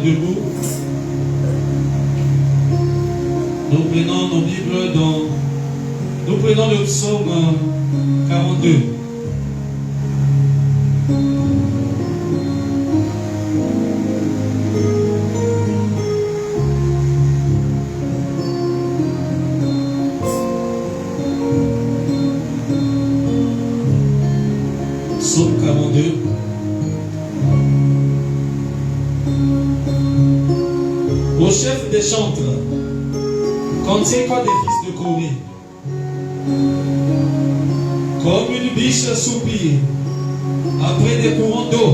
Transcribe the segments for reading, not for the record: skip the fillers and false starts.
debout. Nous prenons nos Bibles nous prenons le psaume 42. Psaume 42. Au chef des chantres, cantique des fils de Corée. Comme une biche soupire après des courants d'eau,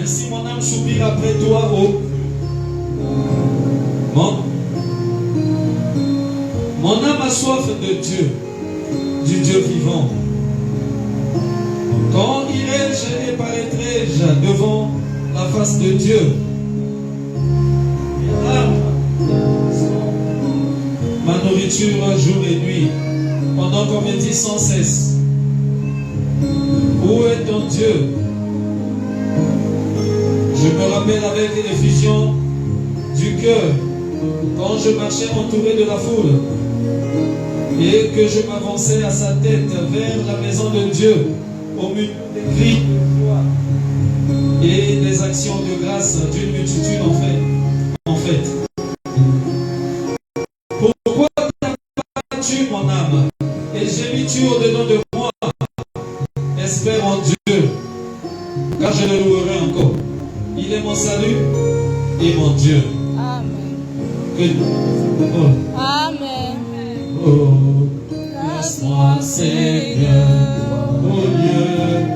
ainsi mon âme soupire après toi, ô mon âme a soif de Dieu, du Dieu vivant. Quand irai-je et paraîtrai-je devant la face de Dieu? Ma nourriture jour et nuit, pendant qu'on me dit sans cesse, où est ton Dieu? Je me rappelle avec effusion du cœur quand je marchais entouré de la foule et que je m'avançais à sa tête vers la maison de Dieu au milieu des cris de joie et des actions de grâce d'une multitude en fait. Pourquoi t'as-tu mon âme et gémis-tu au-dedans de moi? Espère en Dieu, car je le louerai encore. Il est mon salut et mon Dieu. Amen. Amen. Oh, laisse-moi Seigneur, mon Dieu.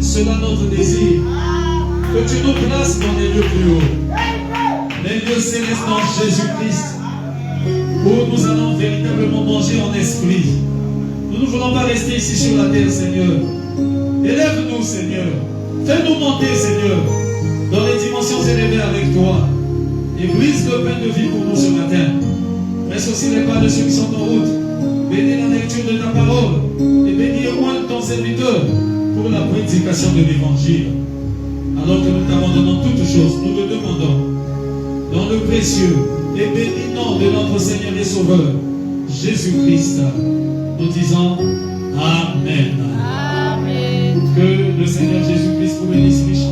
Cela notre désir, que tu nous places dans les lieux plus hauts, les lieux célestes en Jésus-Christ, où nous allons véritablement manger en esprit. Nous ne voulons pas rester ici sur la terre, Seigneur. Élève-nous, Seigneur. Fais-nous monter, Seigneur, dans les dimensions élevées avec toi. Et brise le pain de vie pour nous ce matin. Laisse aussi les pas de ceux qui sont en route. Bénis la lecture de ta parole et bénis au moins ton serviteur pour la prédication de l'évangile. Alors que nous t'abandonnons toutes choses, nous le demandons dans le précieux et béni nom de notre Seigneur et Sauveur Jésus-Christ, nous disons Amen. Amen. Que le Seigneur Jésus-Christ vous bénisse richement.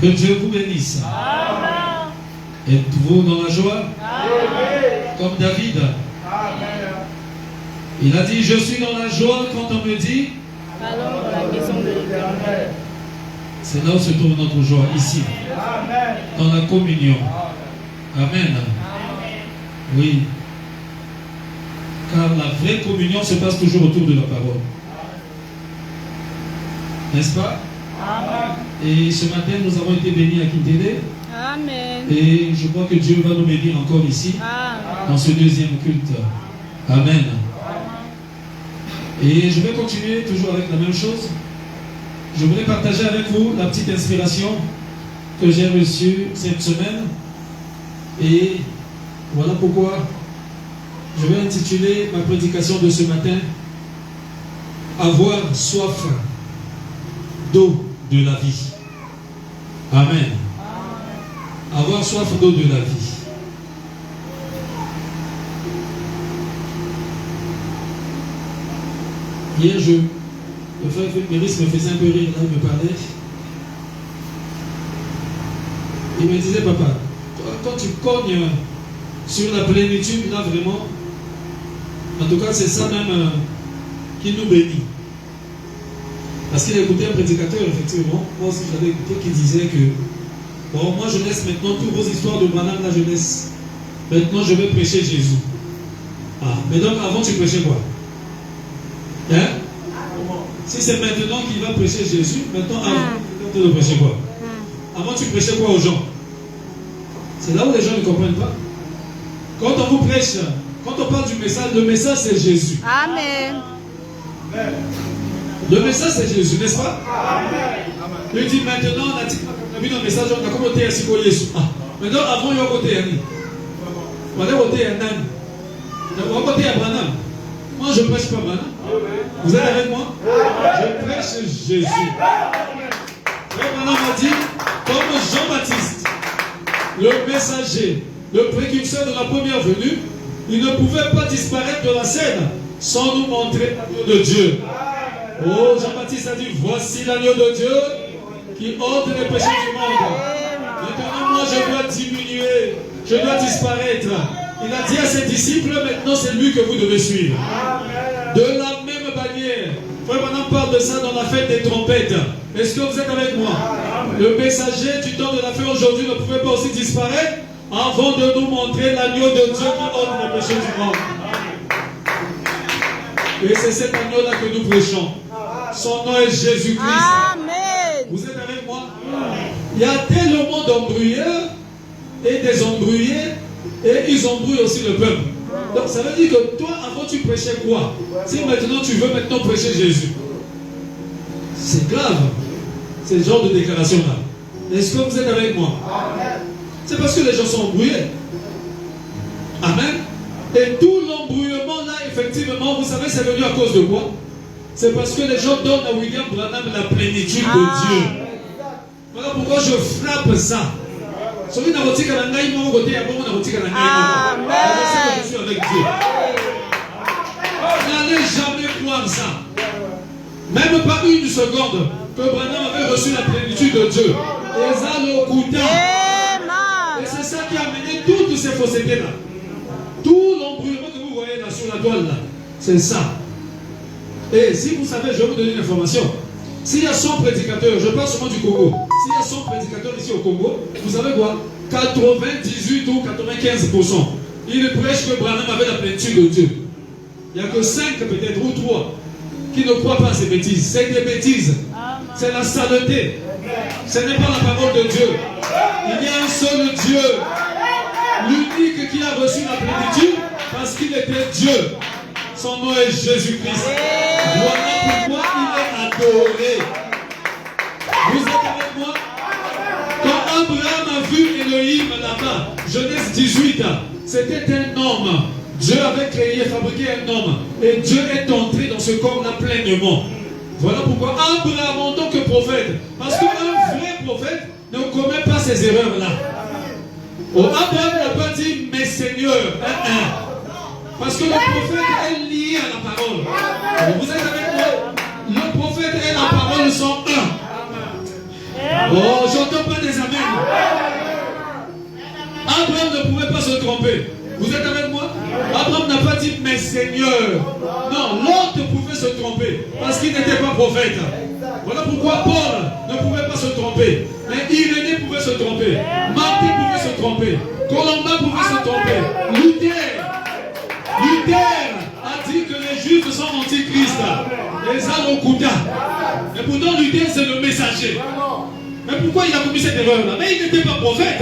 Que Dieu vous bénisse. Amen. Êtes-vous dans la joie? Amen. Comme David. Amen. Il a dit, je suis dans la joie quand on me dit. Allons dans la maison de l'Éternel. C'est là où se trouve notre joie, ici. Amen. Dans la communion. Amen. Amen. Oui. Car la vraie communion se passe toujours autour de la parole. N'est-ce pas? Amen. Et ce matin, nous avons été bénis à Kintele. Amen. Et je crois que Dieu va nous bénir encore ici, Amen. dans ce deuxième culte. Amen. Et je vais continuer toujours avec la même chose. Je voudrais partager avec vous la petite inspiration que j'ai reçue cette semaine. Et voilà pourquoi je vais intituler ma prédication de ce matin « Avoir soif d'eau de la vie ». Amen. Avoir soif d'eau de la vie. Hier, le frère Méris me faisait un peu rire, là, il me parlait. Il me disait, papa, quand tu cognes sur la plénitude, là vraiment, en tout cas c'est ça même qui nous bénit. Parce qu'il a écouté un prédicateur, effectivement, moi aussi je l'avais écouté, qui disait que, bon, moi je laisse maintenant toutes vos histoires de Branham, là je laisse. Maintenant je vais prêcher Jésus. Ah, mais donc avant tu prêchais quoi? Hein? Si c'est maintenant qu'il va prêcher Jésus, maintenant avant tu dois prêcher quoi? Avant tu prêchais quoi aux gens? C'est là où les gens ne comprennent pas. Quand on vous prêche, quand on parle du message, le message c'est Jésus. Amen. Le message c'est Jésus, n'est-ce pas? Amen. Il dit maintenant, on a dit dans le message, on a commenté ainsi pour Jésus. Maintenant, avant, il y a côté Yanni. On a côté Yannan. On a côté Abraham. Moi, je ne prêche pas Branham. Vous êtes avec moi? Je prêche Jésus. Frère Branham a dit, comme Jean-Baptiste, le messager, le précurseur de la première venue, il ne pouvait pas disparaître de la scène sans nous montrer l'agneau de Dieu. Oh, Jean-Baptiste a dit, voici l'agneau de Dieu qui ôte les péchés du monde. Maintenant, moi, je dois diminuer, je dois disparaître. Il a dit à ses disciples, maintenant, c'est lui que vous devez suivre. De la même manière, frère, maintenant, parle de ça dans la fête des trompettes. Est-ce que vous êtes avec moi? Le messager du temps de la fête aujourd'hui ne pouvait pas aussi disparaître avant de nous montrer l'agneau de Dieu qui ôte les péchés du monde. Et c'est cet agneau-là que nous prêchons. Son nom est Jésus-Christ. Amen. Vous êtes avec moi? Il y a tellement d'embrouilleurs et des embrouillés, et ils embrouillent aussi le peuple. Donc ça veut dire que toi, avant tu prêchais quoi? Si maintenant tu veux maintenant prêcher Jésus, c'est grave. C'est ce genre de déclaration-là. Est-ce que vous êtes avec moi? C'est parce que les gens sont embrouillés. Amen. Et tout l'embrouillement là, effectivement, vous savez, c'est venu à cause de quoi? C'est parce que les gens donnent à William Branham la plénitude de Dieu. Voilà pourquoi je frappe ça. Celui qui a voté à la mon côté, à mon côté à la Amen. Je suis avec Dieu. N'allez jamais croire ça. Même pas une seconde que Branham avait reçu la plénitude de Dieu. Et ça le coûta. Et c'est ça qui a amené toutes ces faussetés-là. Tout l'embrouillement que vous voyez là sur la toile là, c'est ça. Et si vous savez, je vais vous donner une information. S'il y a 100 prédicateurs, je parle seulement du Congo. S'il y a 100 prédicateurs ici au Congo, vous savez quoi? 98 ou 95%. Ils prêchent que Branham avait la plénitude de Dieu. Il n'y a que 5 peut-être ou 3 qui ne croient pas à ces bêtises. C'est des bêtises. C'est la saleté. Ce n'est pas la parole de Dieu. Il y a un seul Dieu. L'unique qui a reçu la plénitude parce qu'il était Dieu. Son nom est Jésus-Christ. Voilà pourquoi il est adoré. Vous êtes avec moi? Quand Abraham a vu Elohim là-bas, Genèse 18, c'était un homme. Dieu avait créé, fabriqué un homme. Et Dieu est entré dans ce corps-là pleinement. Voilà pourquoi Abraham en tant que prophète, parce qu'un vrai prophète ne commet pas ces erreurs-là. Abraham n'a pas dit mes seigneurs. Parce que le prophète est lié à la parole. Vous êtes avec moi? Le prophète et la parole sont un. Oh, j'entends pas pas des amens? Abraham ne pouvait pas se tromper. Vous êtes avec moi? Abraham n'a pas dit mais Seigneur. Non, l'autre pouvait se tromper parce qu'il n'était pas prophète. Voilà pourquoi Paul ne pouvait pas se tromper. Mais Irénée pouvait se tromper. Martin pouvait se tromper. Colomba pouvait se tromper. Luther a dit que les Juifs sont antichrist. Les Alokuta. Et pourtant Luther c'est le messager. Mais pourquoi il a commis cette erreur-là? Mais il n'était pas prophète.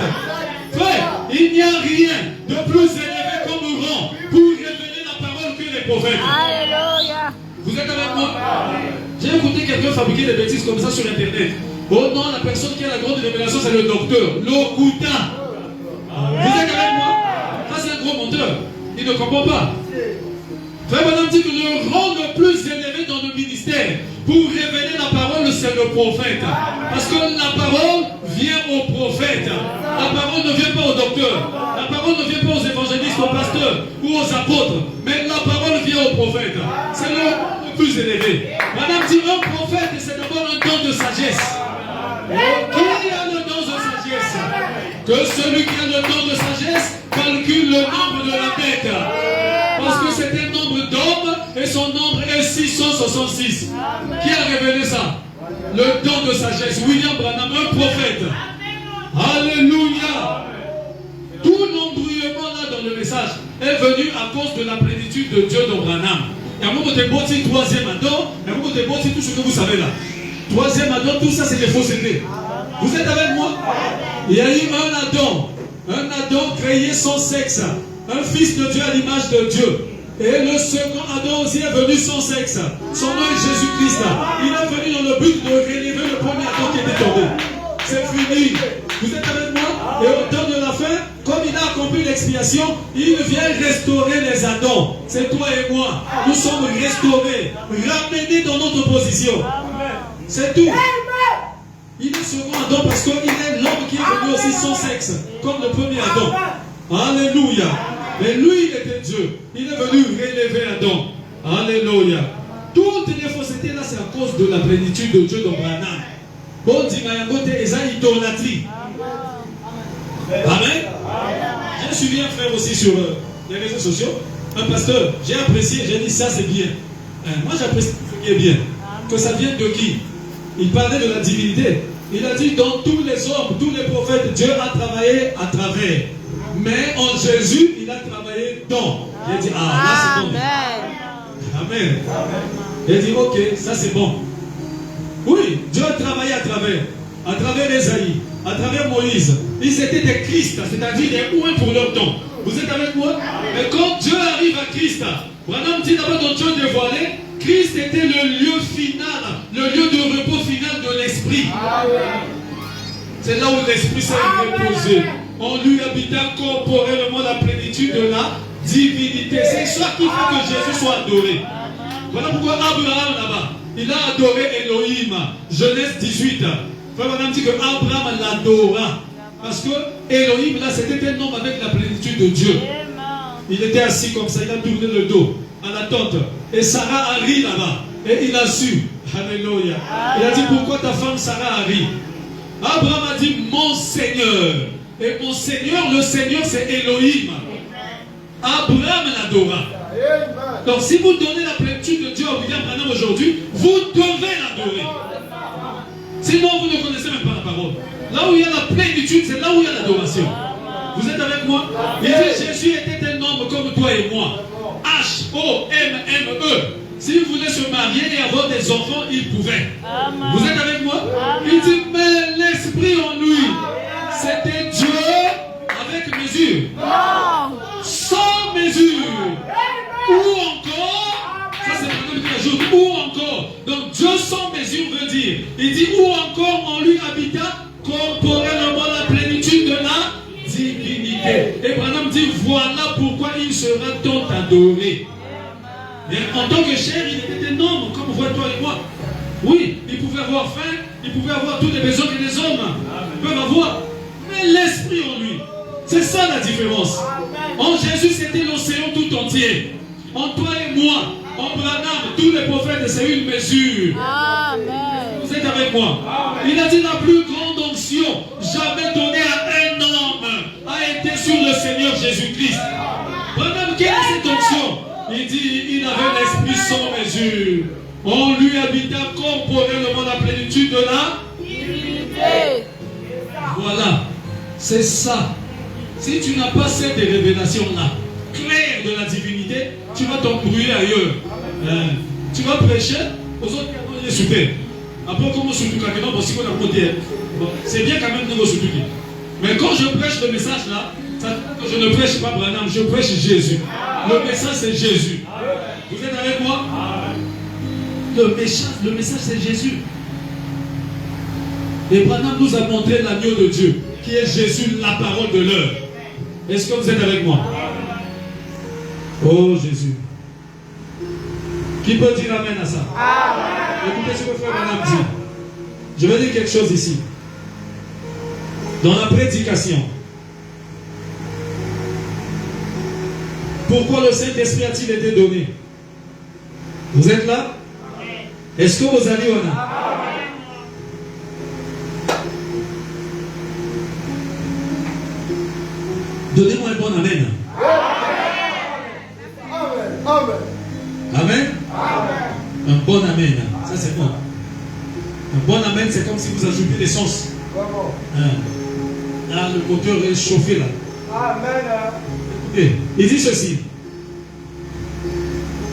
Frère, il n'y a rien de plus élevé comme rang pour révéler la parole que les prophètes. Alléluia. Vous êtes avec moi? J'ai écouté quelqu'un fabriquer des bêtises comme ça sur Internet. Oh non, la personne qui a la grande révélation, c'est le docteur. Lokuta. Vous êtes avec moi? Ça, c'est un gros menteur. Il ne comprend pas. Frère Madame dit que le rang le plus élevé dans le ministère pour révéler la parole, c'est le prophète. Parce que la parole vient au prophète. La parole ne vient pas au docteur. La parole ne vient pas aux évangélistes, aux pasteurs ou aux apôtres. Mais la parole vient au prophète. C'est le rang le plus élevé. Madame dit un prophète, c'est d'abord un don de sagesse. Qui a le don de sagesse? Que celui qui a le don de sagesse calcule le nombre de la bête. Parce que c'est un nombre d'hommes et son nombre est 666. Qui a révélé ça? Le don de sagesse. William Branham, un prophète. Alléluia. Tout l'embrouillement là dans le message est venu à cause de la plénitude de Dieu dans Branham. Et à mon côté, troisième Adam, et à mon côté, tout ce que vous savez là. Troisième Adam, tout ça c'est des faussetés. Vous êtes avec moi? Il y a eu un Adam créé sans sexe. Un fils de Dieu à l'image de Dieu. Et le second Adam aussi est venu sans sexe. Son nom est Jésus-Christ. Il est venu dans le but de relever le premier Adam qui était tombé. C'est fini. Vous êtes avec moi? Et au temps de la fin, comme il a accompli l'expiation, il vient restaurer les Adams. C'est toi et moi. Nous sommes restaurés, ramenés dans notre position. C'est tout. Il est second Adam parce qu'il est l'homme qui est venu aussi sans sexe, comme le premier Adam. Alléluia. Mais lui, il était Dieu. Il est venu relever Adam. Alléluia. Toutes les faussetés là, c'est à cause de la plénitude de Dieu dans Branham. Bon, dit Mayangote, Eza idolâtrie. Amen. J'ai suivi un frère aussi sur les réseaux sociaux. Un pasteur, j'ai apprécié, j'ai dit ça c'est bien. Moi j'apprécie ce qui est bien. Que ça vienne de qui? Il parlait de la divinité. Il a dit dans tous les hommes, tous les prophètes, Dieu a travaillé à travers. Mais en Jésus, il a travaillé dans. Il a dit, ah, là c'est bon. Amen. Il a dit, ok, ça c'est bon. Oui, Dieu a travaillé à travers Esaïe, à travers Moïse. Ils étaient des Christ, c'est-à-dire des ouins pour leur temps. Vous êtes avec moi? Mais quand Dieu arrive à Christ, Branham dit d'abord dans Dieu dévoilé, Christ était le lieu final, le lieu de repos final de l'esprit. C'est là où l'esprit s'est reposé. On lui habita corporellement la plénitude de la divinité. C'est ça qui fait que Jésus soit adoré. Voilà pourquoi Abraham là-bas, il a adoré Elohim. Genèse 18. Frère Madame dit que Abraham l'adora. Parce que Elohim là, c'était un homme avec la plénitude de Dieu. Il était assis comme ça, il a tourné le dos à la tente. Et Sarah a ri là-bas. Et il a su. Alléluia. Il a dit, pourquoi ta femme Sarah a ri? Abraham a dit, mon Seigneur. Et mon Seigneur, le Seigneur c'est Elohim. Abraham l'adora. Donc si vous donnez la plénitude de Dieu à William Branham aujourd'hui, vous devez l'adorer. Sinon vous ne connaissez même pas la parole. Là où il y a la plénitude, c'est là où il y a l'adoration. Vous êtes avec moi? Il dit Jésus était un homme comme toi et moi. H-O-M-M-E. S'il voulait se marier et avoir des enfants, il pouvait. Vous êtes avec moi? Il dit mais l'esprit en lui, c'était Dieu avec mesure. Sans mesure. Ou encore, ça c'est le nom qui ajoute, ou encore. Donc Dieu sans mesure veut dire, il dit ou encore en lui habita corporellement la plénitude de la divinité. Et Branham dit voilà pourquoi il sera tant adoré. Mais en tant que chair, il était un homme, comme voit toi et moi. Oui, il pouvait avoir faim, il pouvait avoir tous les besoins que les hommes peuvent avoir. Mais l'esprit en lui, c'est ça la différence. En Jésus, c'était l'océan tout entier. En toi et moi, en Branham, tous les prophètes, c'est une mesure. Amen. Vous êtes avec moi? Il a dit la plus grande onction jamais donné à un homme a été sur le Seigneur Jésus-Christ. Pendant quelle est cette onction? Il dit, il avait l'esprit sans mesure. On lui habita corporellement la plénitude de la divinité. Voilà, c'est ça. Si tu n'as pas cette révélation-là, claire de la divinité, tu vas t'embrouiller ailleurs. Tu vas prêcher aux autres qui ont super. Après, comment surtout c'est bien quand même de nous surtout. Mais quand je prêche le message là, ça veut dire que je ne prêche pas Branham, je prêche Jésus. Le message c'est Jésus. Vous êtes avec moi? Le message c'est Jésus. Et Branham nous a montré l'agneau de Dieu, qui est Jésus, la parole de l'heure. Est-ce que vous êtes avec moi? Oh Jésus. Qui peut dire amen à ça? Écoutez ce que frère Branham dit. Je vais dire quelque chose ici. Dans la prédication, pourquoi le Saint-Esprit a-t-il été donné? Vous êtes là? Est-ce que vous allez en là? Donnez-moi un bon amen. Amen. Un bon amen. Ça c'est bon. Un bon amen, c'est comme si vous ajoutez l'essence. Là, le moteur est chauffé là. Amen. Écoutez, il dit ceci.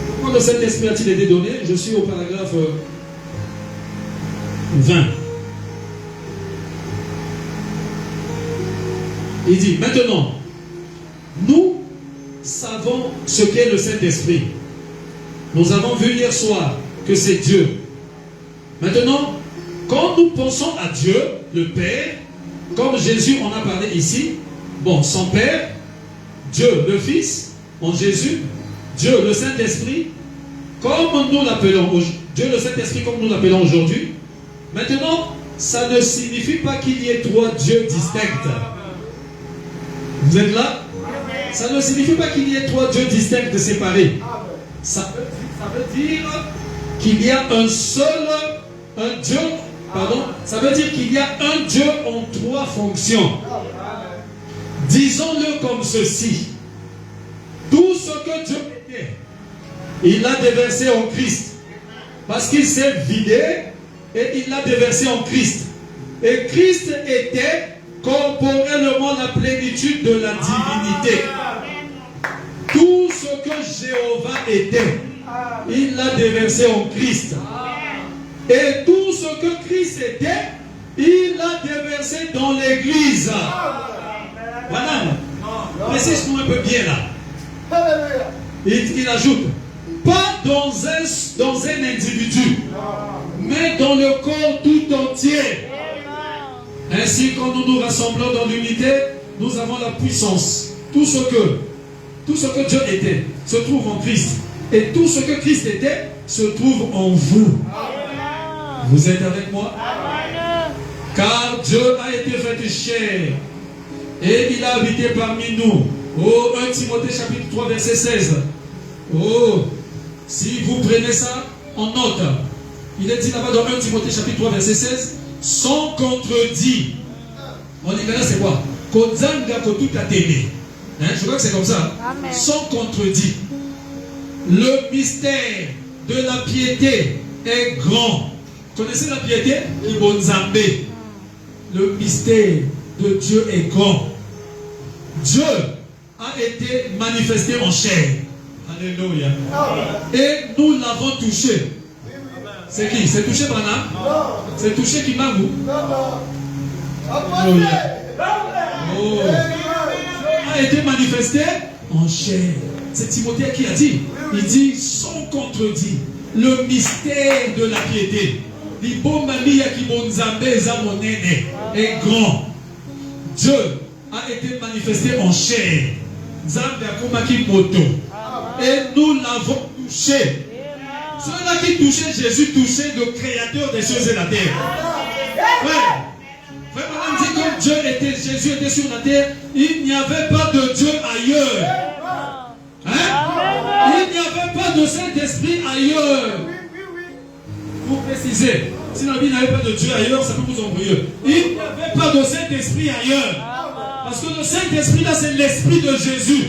Pourquoi le Saint-Esprit a-t-il été donné? Je suis au paragraphe 20. Il dit, maintenant, nous savons ce qu'est le Saint-Esprit. Nous avons vu hier soir que c'est Dieu. Maintenant, quand nous pensons à Dieu, le Père, comme Jésus en a parlé ici, bon, son Père, Dieu le Fils, en Jésus, Dieu le Saint-Esprit, comme nous l'appelons, Dieu le Saint-Esprit comme nous l'appelons aujourd'hui. Maintenant, ça ne signifie pas qu'il y ait trois dieux distincts. Vous êtes là? Ça ne signifie pas qu'il y ait trois dieux distincts séparés. Ça veut dire qu'il y a un Dieu, pardon, ça veut dire qu'il y a un Dieu en trois fonctions. Disons-le comme ceci. Tout ce que Dieu était, il l'a déversé en Christ. Parce qu'il s'est vidé et il l'a déversé en Christ. Et Christ était corporellement la plénitude de la divinité. Tout ce que Jéhovah était, il l'a déversé en Christ. Et tout ce que Christ était, il l'a déversé dans l'Église. Voilà. Précise-nous un peu bien là. Il ajoute, pas dans un individu, mais dans le corps tout entier. Ainsi, quand nous nous rassemblons dans l'unité, nous avons la puissance. Tout ce que Dieu était se trouve en Christ. Et tout ce que Christ était se trouve en vous. Vous êtes avec moi? Car Dieu a été fait chair et il a habité parmi nous. Oh, 1 Timothée chapitre 3 verset 16. Oh, si vous prenez ça en note, il est dit là-bas dans 1 Timothée chapitre 3 verset 16, sans contredit. On dit là c'est quoi? Kodzanga ko tout a témé. Je crois que c'est comme ça. Amen. Sans contredit. Le mystère de la piété est grand. Connaissez la piété? Ibonzambé. Le mystère de Dieu est grand. Dieu a été manifesté en chair. Alléluia. Et nous l'avons touché. C'est qui? C'est touché Branham? C'est touché Kimangou? Alléluia. Oh. A été manifesté en chair. C'est Timothée qui a dit. Il dit sans contredit. Le mystère de la piété est grand. Dieu a été manifesté en chair. Et nous l'avons touché. Ceux-là qui touchaient Jésus touchaient le créateur des cieux et la terre. Frère Branham dit que Jésus était sur la terre, il n'y avait pas de Dieu ailleurs. Il n'y avait pas de Saint-Esprit ailleurs. Pour préciser, si Si la vie n'avait pas de Dieu ailleurs, ça peut vous embrouiller. Il n'y avait pas de Saint-Esprit ailleurs. Parce que le Saint-Esprit là, c'est l'Esprit de Jésus.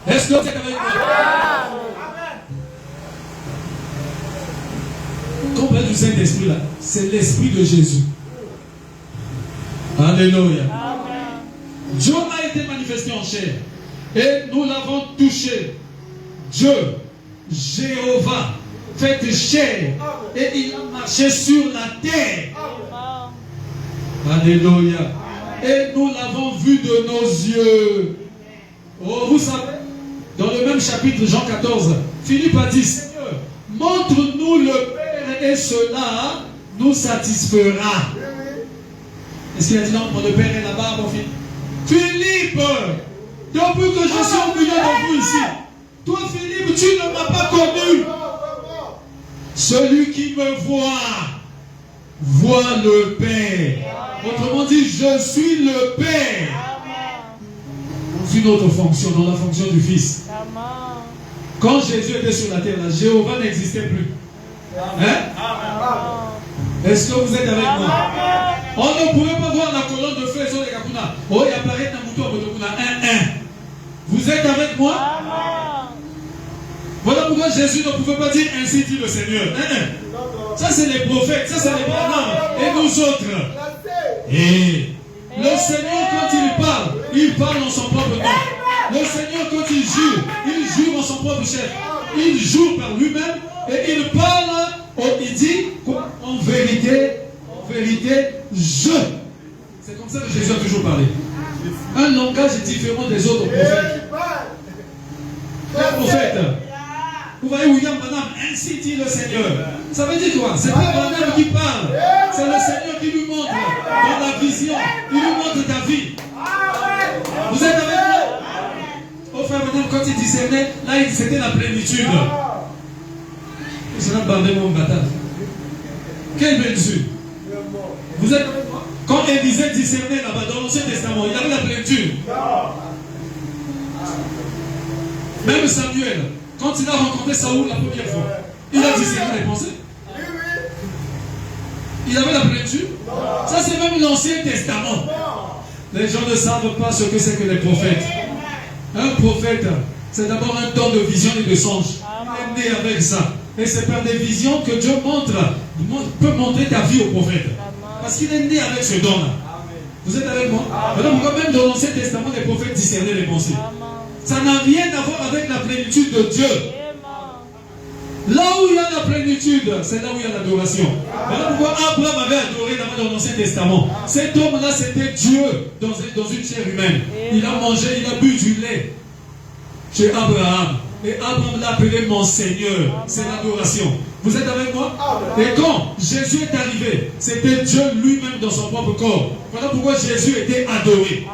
Est-ce que vous êtes avec moi? Quand on parle du Saint-Esprit là, c'est l'Esprit de Jésus. Alléluia. Dieu a été manifesté en chair. Et nous l'avons touché. Dieu, Jéhovah, fait chair. Et il a marché sur la terre. Alléluia. Et nous l'avons vu de nos yeux. Oh, vous savez, dans le même chapitre, Jean 14, Philippe a dit, Seigneur, montre-nous le Père et cela nous satisfera. Est-ce qu'il a dit non, le Père est là-bas, mon fils? Philippe, depuis que je suis au milieu de vous ici, toi Philippe, tu ne m'as pas connu. Celui qui me voit le Père. Autrement dit, je suis le Père. Dans une autre fonction, dans la fonction du Fils. Quand Jésus était sur la terre, là, Jéhovah n'existait plus. Hein? Est-ce que vous êtes avec moi? On ne pouvait pas voir la colonne de feu sur les Kakuna. Oh, il apparaît dans Moutou Abodokuna 1-1. Vous êtes avec moi? Voilà pourquoi Jésus ne pouvait pas dire ainsi dit le Seigneur. Ça, c'est les prophètes, ça, c'est les Branham. Et nous autres. Et le Seigneur, quand il parle en son propre nom. Le Seigneur, quand il jure en son propre chef. Il jure par lui-même et il parle, il dit en vérité, je. C'est comme ça que Jésus a toujours parlé. Un langage différent des autres prophètes. Les prophètes. Vous voyez William Branham, ainsi dit le Seigneur. Ça veut dire quoi? C'est pas Branham qui parle. C'est le Seigneur qui lui montre dans la vision. Il lui montre ta vie. Vous êtes avec moi? Au frère Branham, quand il discernait, là c'était la plénitude. C'est là bandé mon bâtard. Quelle plénitude? Vous êtes avec moi? Quand Élisée discernait là-bas dans l'Ancien Testament, il avait la plénitude. Même Samuel, quand il a rencontré Saoul la première fois, il a discerné les pensées. Il avait la plénitude. Ça, c'est même l'Ancien Testament. Les gens ne savent pas ce que c'est que les prophètes. Un prophète, c'est d'abord un don de vision et de songe. Il est né avec ça. Et c'est par des visions que Dieu peut montrer ta vie au prophète. Parce qu'il est né avec ce don-là. Vous êtes avec moi? Voilà pourquoi même dans l'Ancien Testament, les prophètes discernaient les pensées. Ça n'a rien à voir avec la plénitude de Dieu. Là où il y a la plénitude, c'est là où il y a l'adoration. Voilà pourquoi Abraham avait adoré dans l'Ancien Testament. Cet homme-là, c'était Dieu dans une chair humaine. Il a mangé, il a bu du lait chez Abraham. Et Abraham l'a appelé mon Seigneur. C'est l'adoration. Vous êtes avec moi? Et quand Jésus est arrivé, c'était Dieu lui-même dans son propre corps. Voilà pourquoi Jésus était adoré.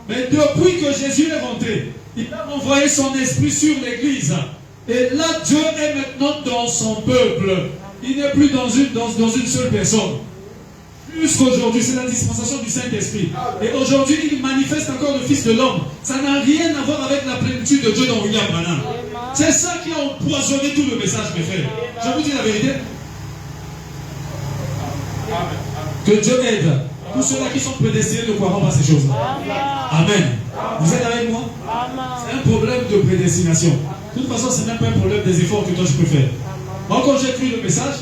Mais depuis que Jésus est rentré, il a envoyé son esprit sur l'église. Et là, Dieu est maintenant dans son peuple. Il n'est plus dans une seule personne. Jusqu'aujourd'hui, c'est la dispensation du Saint-Esprit. Et aujourd'hui, il manifeste encore le Fils de l'homme. Ça n'a rien à voir avec la plénitude de Dieu dans William Branham. C'est ça qui a empoisonné tout le message, mes frères. Je vous dis la vérité. Que Dieu aide tous ceux-là qui sont prédestinés ne croiront pas ces choses-là. Amen. Vous êtes avec moi? C'est un problème de prédestination. De toute façon, ce n'est même pas un problème des efforts que toi tu peux faire. Moi, quand j'ai écrit le message,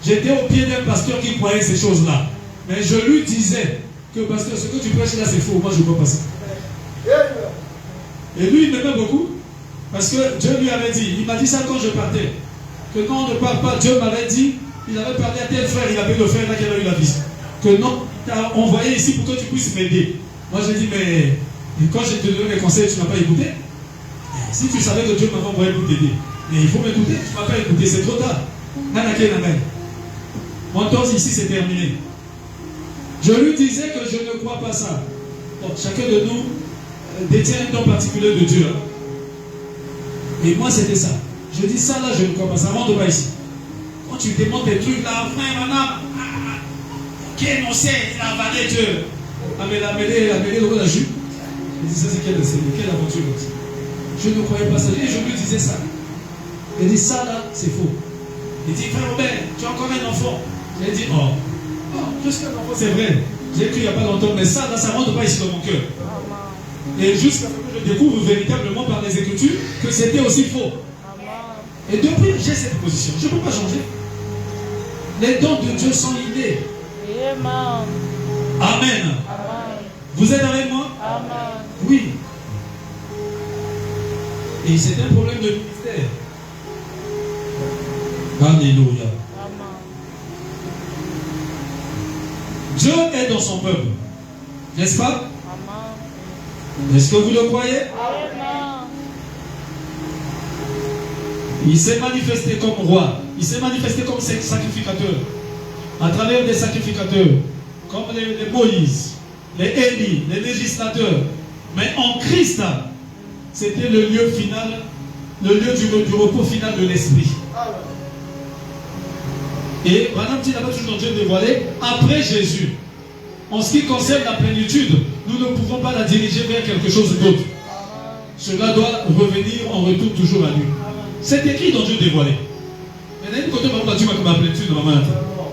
j'étais au pied d'un pasteur qui croyait ces choses-là. Mais je lui disais que, pasteur, ce que tu prêches là, c'est faux. Moi, je ne crois pas ça. Et lui, il m'aimait beaucoup. Parce que Dieu lui avait dit, il m'a dit ça quand je partais. Que quand on ne parle pas, Dieu m'avait dit, il avait parlé à tel frère, il avait le frère là qui avait eu la vie. Que non, il t'a envoyé ici pour que tu puisses m'aider. Moi, je dis, mais quand je te donne les conseils, tu ne m'as pas écouté. Si tu savais que Dieu m'avait envoyé pour t'aider, mais il faut m'écouter, tu ne m'as pas écouté, c'est trop tard. Mon temps ici, c'est terminé. Je lui disais que je ne crois pas ça. Bon, chacun de nous détient un don particulier de Dieu. Et moi, c'était ça. Je dis ça là, je ne crois pas ça. Rentre pas ici. Quand tu demandes des trucs là, frère, madame, qui est énoncé, il a avalé Dieu. Ah, mais il a mêlé le jus. Il dit, ça c'est quelle aventure comme ça? Je ne croyais pas ça. Et je lui disais ça. Il dit, ça là, c'est faux. Il dit, frère Robert, tu as encore un enfant. J'ai dit, jusqu'à l'enfant, c'est vrai. J'ai cru il n'y a pas longtemps, mais ça là, ça ne rentre pas ici dans mon cœur. Et jusqu'à ce que je découvre véritablement par les Écritures que c'était aussi faux. Et depuis, j'ai cette position. Je ne peux pas changer. Les dons de Dieu sont innés. Amen. Vous êtes avec moi? Oui. Et c'est un problème de ministère. Alléluia. Dieu est dans son peuple. N'est-ce pas? Est-ce que vous le croyez? Il s'est manifesté comme roi. Il s'est manifesté comme sacrificateur. À travers des sacrificateurs. Comme les Moïse, les Élie, les législateurs. Mais en Christ, c'était le lieu final, le lieu du repos final de l'esprit. Et Madame dit là-bas toujours dans Dieu dévoilé, après Jésus, en ce qui concerne la plénitude, nous ne pouvons pas la diriger vers quelque chose d'autre. Cela doit revenir en retour toujours à lui. C'est écrit dans Dieu dévoilé. Mais d'un côté, ma plénitude, maman.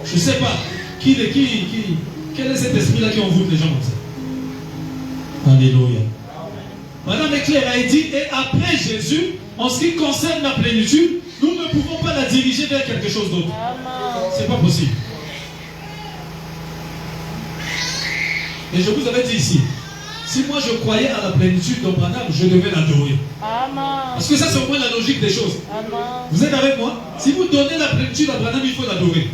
Je ne sais pas quel est cet esprit-là qui envoûte les gens comme ça. Alléluia. Madame Éclair a dit, et après Jésus, en ce qui concerne la plénitude, nous ne pouvons pas la diriger vers quelque chose d'autre. C'est pas possible. Et je vous avais dit ici, si moi je croyais à la plénitude d'Abraham, je devais l'adorer. Parce que ça c'est au moins la logique des choses. Vous êtes avec moi? Si vous donnez la plénitude à Abraham, il faut l'adorer.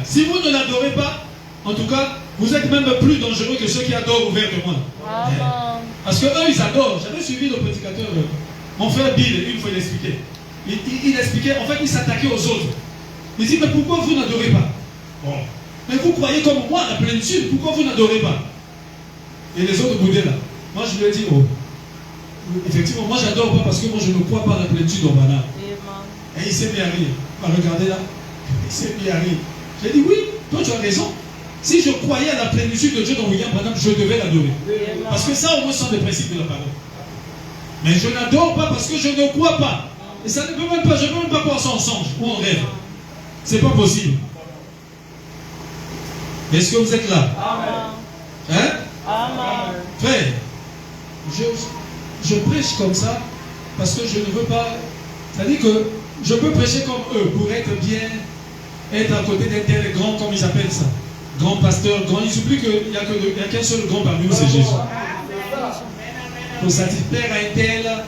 Si vous ne l'adorez pas, en tout cas, vous êtes même plus dangereux que ceux qui adorent ouvertement. Parce que eux, ils adorent. J'avais suivi le prédicateur, mon frère Bill, une fois il expliquait. Il expliquait, en fait, il s'attaquait aux autres. Il dit, mais pourquoi vous n'adorez pas? Mais vous croyez comme moi à la plénitude, pourquoi vous n'adorez pas? Et les autres boudaient là. Moi, je lui ai dit, effectivement, moi, j'adore pas parce que moi, je ne crois pas à la plénitude d'Orbana. Et il s'est mis à rire. Regardez là. Il s'est mis à rire. J'ai dit, oui, toi, tu as raison. Si je croyais à la plénitude de Dieu dans William Branham, je devais l'adorer. Parce que ça, au moins, sont des principes de la parole. Mais je n'adore pas parce que je ne crois pas. Et ça ne peut même pas, je ne peux même pas croire ça en songe ou en rêve. C'est pas possible. Est-ce que vous êtes là? Hein? Frère, je prêche comme ça parce que je ne veux pas. C'est-à-dire que je peux prêcher comme eux pour être bien, être à côté d'un tel grand, comme ils appellent ça. Grand pasteur, grand. Il s'oublie qu'il n'y a qu'un seul grand parmi nous, c'est Jésus. Pour satisfaire à un tel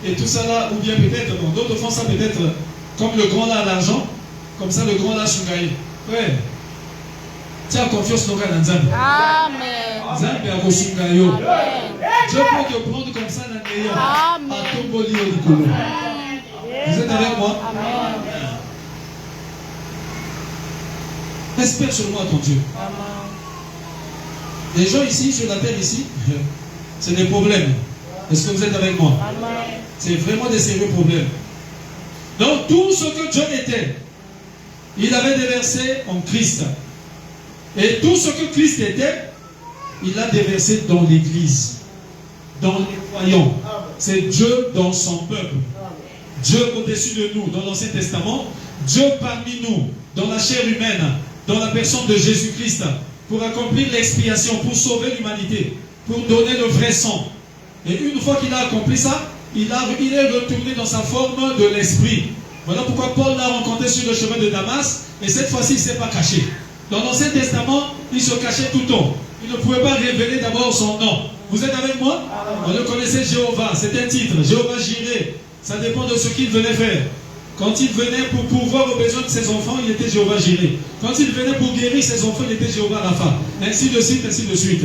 et tout ça là, ou bien peut-être, bon, d'autres font ça peut-être comme le grand là à l'argent, comme ça le grand là à Sungaï. Ouais. Tiens confiance dans le Nzambe. Amen. Nzambe a Kosungayo. Dieu peut te prendre comme ça dans le meilleur. Amen. À ton boli au Nicolo. Vous êtes avec moi? Amen. Espère sur moi ton Dieu. Amen. Les gens ici, sur la terre ici, c'est des problèmes. Est-ce que vous êtes avec moi? Amen. C'est vraiment des sérieux problèmes. Donc tout ce que Dieu était, il avait déversé en Christ. Et tout ce que Christ était, il l'a déversé dans l'Église, dans les croyants. C'est Dieu dans son peuple. Dieu au-dessus de nous, dans l'Ancien Testament. Dieu parmi nous, dans la chair humaine, dans la personne de Jésus-Christ, pour accomplir l'expiation, pour sauver l'humanité, pour donner le vrai sang. Et une fois qu'il a accompli ça, il est retourné dans sa forme de l'esprit. Voilà pourquoi Paul l'a rencontré sur le chemin de Damas, et cette fois-ci, il ne s'est pas caché. Dans l'Ancien Testament, il se cachait tout le temps. Il ne pouvait pas révéler d'abord son nom. Vous êtes avec moi? On le connaissait Jéhovah, c'est un titre. Jéhovah Jireh, ça dépend de ce qu'il venait faire. Quand il venait pour pourvoir aux besoins de ses enfants, il était Jéhovah Jireh. Quand il venait pour guérir ses enfants, il était Jéhovah Rapha. Ainsi de suite, ainsi de suite.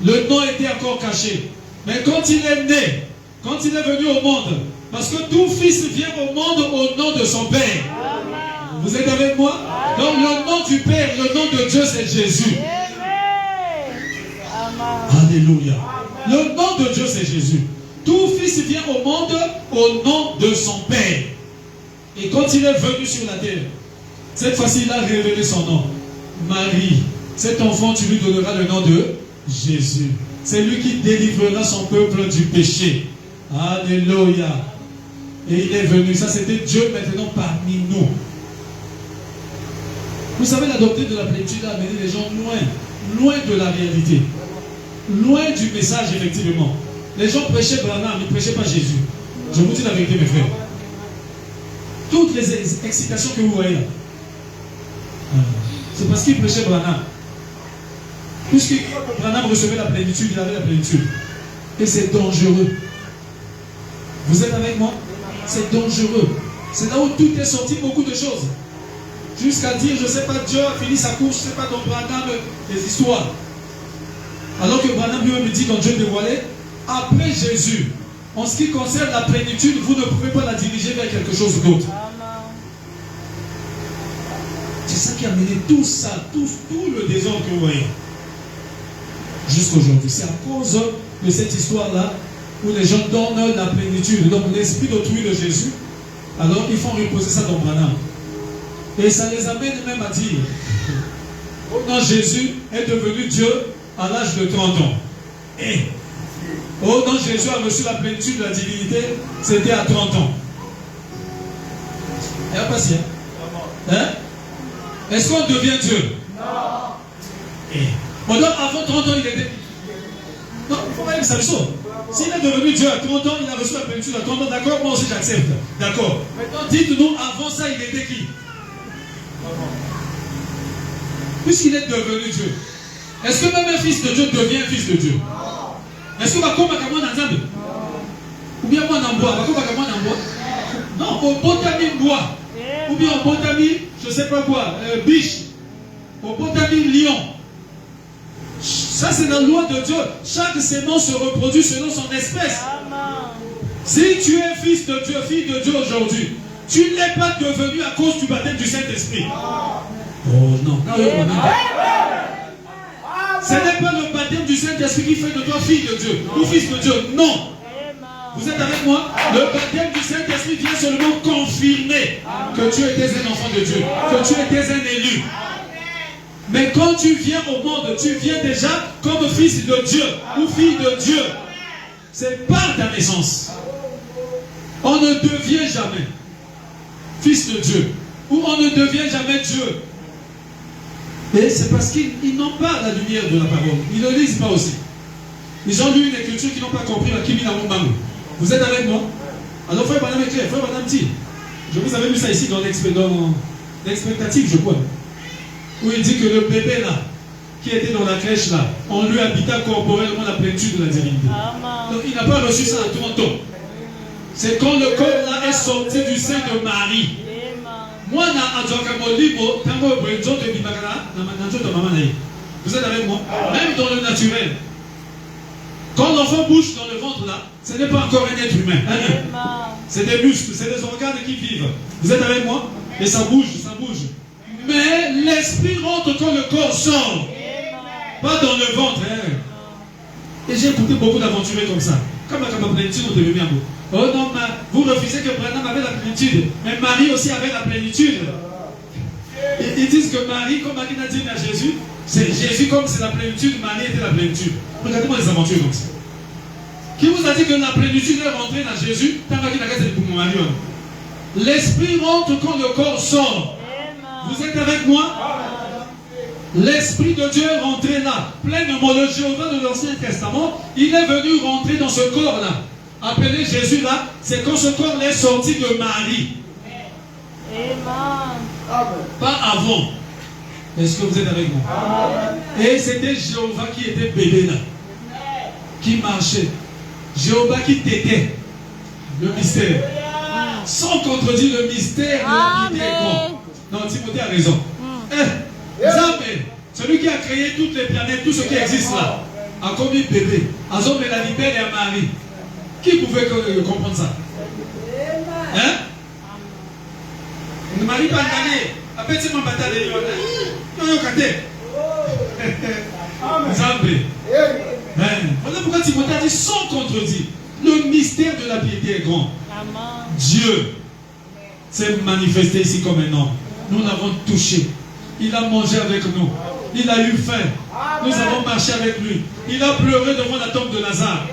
Le nom était encore caché. Mais quand il est né, quand il est venu au monde, parce que tout fils vient au monde au nom de son Père. Vous êtes avec moi? Donc le nom du Père, le nom de Dieu, c'est Jésus. Alléluia. Le nom de Dieu, c'est Jésus. Tout fils vient au monde au nom de son Père. Et quand il est venu sur la terre, cette fois-ci, il a révélé son nom. Marie, cet enfant, tu lui donneras le nom de Jésus. C'est lui qui délivrera son peuple du péché. Alléluia. Et il est venu. Ça, c'était Dieu maintenant parmi nous. Vous savez, la doctrine de la plénitude a amené les gens loin de la réalité. Loin du message, effectivement. Les gens prêchaient Branham, ils ne prêchaient pas Jésus. Je vous dis la vérité, mes frères. Toutes les excitations que vous voyez là, c'est parce qu'ils prêchaient Branham. Puisque Branham recevait la plénitude, il avait la plénitude. Et c'est dangereux. Vous êtes avec moi? C'est dangereux. C'est là où tout est sorti, beaucoup de choses. Jusqu'à dire, je ne sais pas, Dieu a fini sa course, je ne sais pas, dans Branham, les histoires. Alors que Branham lui-même dit dans Dieu dévoilé, après Jésus, en ce qui concerne la plénitude, vous ne pouvez pas la diriger vers quelque chose d'autre. C'est ça qui a mené tout ça, tout le désordre que vous voyez. Jusqu'aujourd'hui. C'est à cause de cette histoire-là où les gens donnent la plénitude, donc l'esprit d'autrui de Jésus, alors ils font reposer ça dans Branham. Et ça les amène même à dire, quand Jésus est devenu Dieu à l'âge de 30 ans. Et quand Jésus a reçu la plénitude de la divinité, c'était à 30 ans. Il n'y a pas si. Hein? Est-ce qu'on devient Dieu? Non. Bon, donc avant 30 ans, il était. Non, il faut pas que ça le soit. S'il est devenu Dieu à 30 ans, il a reçu la plénitude à 30 ans, d'accord? Moi aussi j'accepte. D'accord. Maintenant, dites-nous, avant ça, il était qui? Puisqu'il est devenu Dieu. Est-ce que même un fils de Dieu devient un fils de Dieu? Est-ce que Bakoma Kamon Nzambe? Ou bien moi Namboa? Bakoma Kamon Namboa? Non, au Botami Bois. Ou bien au Botami, je ne sais pas quoi, biche. Au Botami Lion. Ça c'est la loi de Dieu. Chaque sémence se reproduit selon son espèce. Si tu es fils de Dieu, fille de Dieu aujourd'hui, tu n'es pas devenu à cause du baptême du Saint-Esprit. Oh non. Ce n'est pas le baptême du Saint-Esprit qui fait de toi fille de Dieu ou fils de Dieu. Non. Vous êtes avec moi? Le baptême du Saint-Esprit vient seulement confirmer que tu étais un enfant de Dieu, que tu étais un élu. Mais quand tu viens au monde, tu viens déjà comme fils de Dieu ou fille de Dieu. C'est par ta naissance. On ne devient jamais fils de Dieu ou on ne devient jamais Dieu. Et c'est parce qu'ils n'ont pas la lumière de la parole. Ils ne lisent pas aussi. Ils ont lu une écriture qu'ils n'ont pas compris la Kimi Namumbangu. Vous êtes avec moi? Alors frère Madame est clair, frère Madame dit. Je vous avais vu ça ici dans l'expectative, je crois. Où il dit que le bébé là, qui était dans la crèche là, on lui habita corporellement la plénitude de la divinité. Donc il n'a pas reçu ça à 30 ans. C'est quand le corps là est sorti du sein de Marie. Moi, vous êtes avec moi? Même dans le naturel. Quand l'enfant bouge dans le ventre là, ce n'est pas encore un être humain. C'est des muscles, c'est des organes qui vivent. Vous êtes avec moi? Et ça bouge, ça bouge. Mais l'esprit rentre quand le corps sort. Pas dans le ventre. Et j'ai écouté beaucoup d'aventuriers comme ça. Comme la plénitude, on devait bien. Oh non, vous refusez que Branham avait la plénitude. Mais Marie aussi avait la plénitude. Ils disent que Marie, comme Marie n'a dit à Jésus, c'est Jésus comme c'est la plénitude, Marie était la plénitude. Regardez-moi les aventures comme ça. Qui vous a dit que la plénitude est rentrée dans Jésus? L'esprit rentre quand le corps sort. Vous êtes avec moi? L'Esprit de Dieu est rentré là. Pleinement, le Jéhovah de l'Ancien Testament, il est venu rentrer dans ce corps-là. Appelé Jésus là, c'est quand ce corps est sorti de Marie. Pas avant. Est-ce que vous êtes avec moi? Et c'était Jéhovah qui était bébé là. Qui marchait. Jéhovah qui t'était. Le mystère. Sans contredire le mystère de la piété est grand. Non, Timothée a raison. Celui qui a créé toutes les planètes, tout ce qui existe là, a commis bébé. Azom et la libère et à Marie. Qui pouvait comprendre ça? Hein? Marie pas gagné. Après, c'est mon bataille de Lyon. Non, Zambé. Voilà pourquoi Timothée a dit sans contredire. Le mystère de la piété est grand. Dieu s'est manifesté ici comme un homme. Nous l'avons touché. Il a mangé avec nous. Il a eu faim. Nous avons marché avec lui. Il a pleuré devant la tombe de Lazare.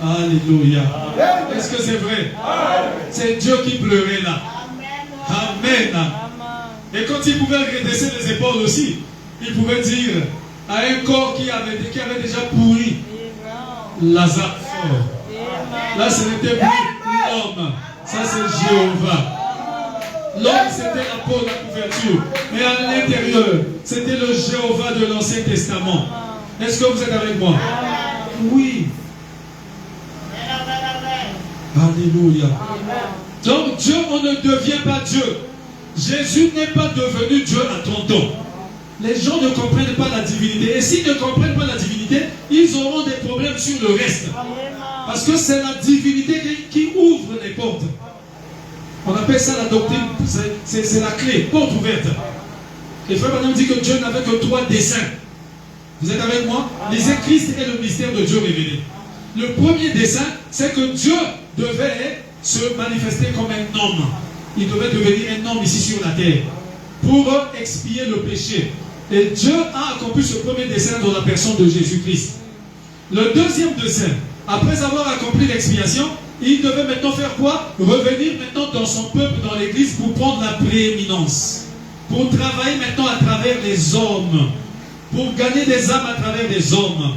Alléluia. Est-ce que c'est vrai? C'est Dieu qui pleurait là. Amen. Et quand il pouvait redresser les épaules aussi, il pouvait dire à un corps qui avait déjà pourri, Lazare sort. Là, ce n'était plus l'homme. Ça, c'est Jéhovah. L'homme, c'était la peau, la couverture. Mais à l'intérieur, c'était le Jéhovah de l'Ancien Testament. Est-ce que vous êtes avec moi? Oui. Alléluia. Donc, Dieu, on ne devient pas Dieu. Jésus n'est pas devenu Dieu à 30 ans. Les gens ne comprennent pas la divinité. Et s'ils ne comprennent pas la divinité, ils auront des problèmes sur le reste. Parce que c'est la divinité qui ouvre les portes. On appelle ça la doctrine, c'est la clé, porte ouverte. Et frère Branham dit que Dieu n'avait que 3 desseins. Vous êtes avec moi? Lisez Christ et le mystère de Dieu révélé. Le premier dessein, c'est que Dieu devait se manifester comme un homme. Il devait devenir un homme ici sur la terre pour expier le péché. Et Dieu a accompli ce premier dessein dans la personne de Jésus-Christ. Le deuxième dessein, après avoir accompli l'expiation, il devait maintenant faire quoi? Revenir maintenant dans son peuple, dans l'église, pour prendre la prééminence. Pour travailler maintenant à travers les hommes. Pour gagner des âmes à travers les hommes.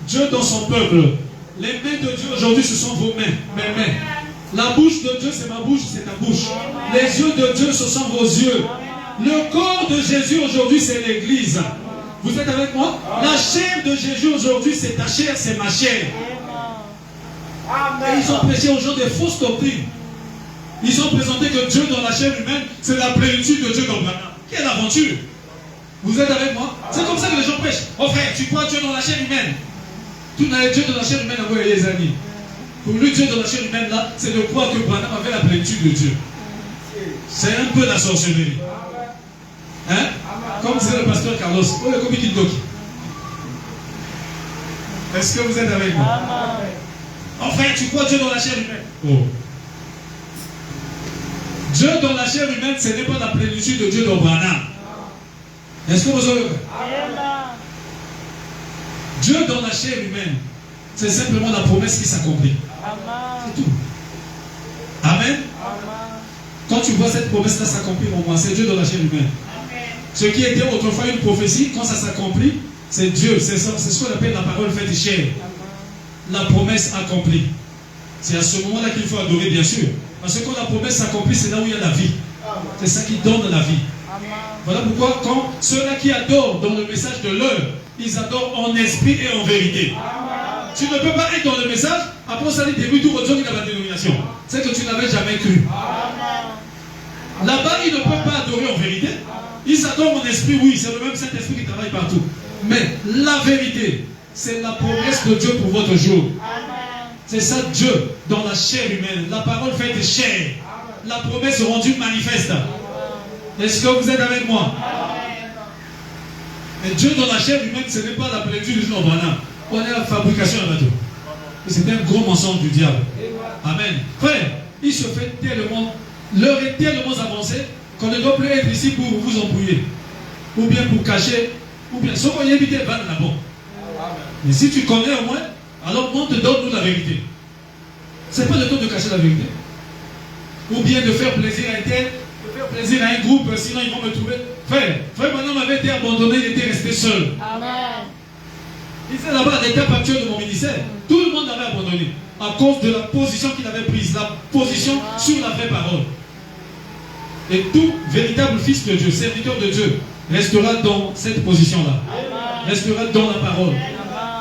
Dieu dans son peuple. Les mains de Dieu aujourd'hui, ce sont vos mains, mes mains. La bouche de Dieu, c'est ma bouche, c'est ta bouche. Les yeux de Dieu, ce sont vos yeux. Le corps de Jésus aujourd'hui, c'est l'église. Vous êtes avec moi? La chair de Jésus aujourd'hui, c'est ta chair, c'est ma chair. Et ils ont prêché aux gens des fausses doctrines. Ils ont présenté que Dieu dans la chair humaine, c'est la plénitude de Dieu dans Branham. Quelle aventure! Vous êtes avec moi? C'est comme ça que les gens prêchent. Oh frère, tu crois Dieu dans la chair humaine? Tu n'as Dieu dans la chair humaine à vous et les amis. Pour lui, Dieu dans la chair humaine, là, c'est de croire que Branham avait la plénitude de Dieu. C'est un peu la sorcellerie. Hein? Comme disait le pasteur Carlos. Est-ce que vous êtes avec moi? Oh frère, tu crois Dieu dans la chair humaine? Oh. Dieu dans la chair humaine, ce n'est pas la plénitude de Dieu dans Branham. Est-ce que vous avez vu? Dieu dans la chair humaine, c'est simplement la promesse qui s'accomplit. C'est tout. Amen. Quand tu vois cette promesse-là s'accomplir en moi, c'est Dieu dans la chair humaine. Ce qui était autrefois une prophétie, quand ça s'accomplit, c'est Dieu. C'est ce qu'on appelle la parole faite chair. La promesse accomplie. C'est à ce moment-là qu'il faut adorer, bien sûr. Parce que quand la promesse s'accomplit, c'est là où il y a la vie. C'est ça qui donne la vie. Voilà pourquoi quand ceux-là qui adorent dans le message de l'heure, ils adorent en esprit et en vérité. Tu ne peux pas être dans le message, après ça dit début tout retourne dans la dénomination. C'est que tu n'avais jamais cru. Là-bas, ils ne peuvent pas adorer en vérité. Ils adorent en esprit, oui, c'est le même Saint-Esprit qui travaille partout. Mais la vérité, c'est la promesse de Dieu pour votre jour. C'est ça Dieu dans la chair humaine. La parole faite chair. La promesse rendue manifeste. Est-ce que vous êtes avec moi? Mais Dieu dans la chair humaine, ce n'est pas la plénitude du jour Branham. On est la fabrication à bateau. C'est un gros mensonge du diable. Amen. Frère, il se fait tellement, l'heure est tellement avancée qu'on ne doit plus être ici pour vous embrouiller. Ou bien pour cacher. Ou bien, sauf qu'on y évite van là-bas. Mais si tu connais au moins, alors on te donne la vérité. Ce n'est pas le temps de cacher la vérité. Ou bien de faire plaisir à un tel, de faire plaisir à un groupe, sinon ils vont me trouver. Frère Branham avait été abandonné, il était resté seul. Amen. Il était là-bas à l'étape actuelle de mon ministère. Tout le monde l'avait abandonné. À cause de la position qu'il avait prise, la position sur la vraie parole. Et tout véritable fils de Dieu, serviteur de Dieu, restera dans cette position-là. Restera dans la parole.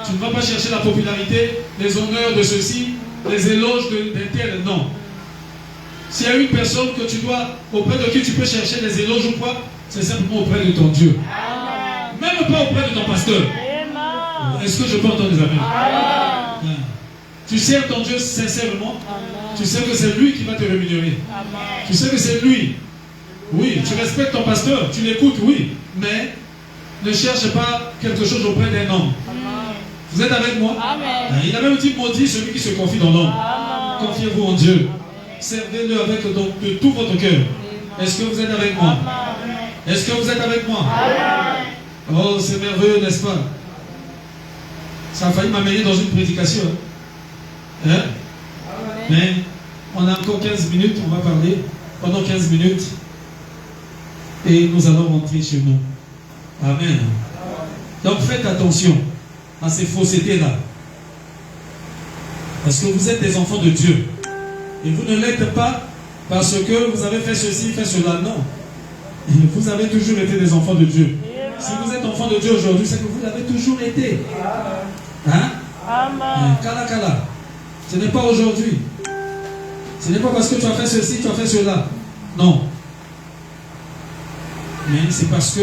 Tu ne vas pas chercher la popularité, les honneurs de ceci, les éloges d'un tel, non. S'il y a une personne que tu dois, auprès de qui tu peux chercher les éloges ou quoi, c'est simplement auprès de ton Dieu. Même pas auprès de ton pasteur. Est-ce que je peux entendre des amens? Tu sers ton Dieu sincèrement. Tu sais que c'est lui qui va te rémunérer. Tu sais que c'est lui. Oui, tu respectes ton pasteur, tu l'écoutes, oui. Mais ne cherche pas quelque chose auprès d'un homme. Vous êtes avec moi? Amen. Il a même dit maudit celui qui se confie dans l'homme. Confiez-vous en Dieu. Servez-le avec de tout votre cœur. Est-ce que vous êtes avec moi? Est-ce que vous êtes avec moi? Oh, c'est merveilleux, n'est-ce pas? Ça a failli m'amener dans une prédication. Hein? Mais on a encore 15 minutes, on va parler pendant 15 minutes. Et nous allons rentrer chez nous. Amen. Donc faites attention à ces faussetés-là. Parce que vous êtes des enfants de Dieu. Et vous ne l'êtes pas parce que vous avez fait ceci, fait cela. Non. Vous avez toujours été des enfants de Dieu. Si vous êtes enfant de Dieu aujourd'hui, c'est que vous l'avez toujours été. Hein? Amen. Kala kala. Ce n'est pas aujourd'hui. Ce n'est pas parce que tu as fait ceci, tu as fait cela. Non. Mais c'est parce que,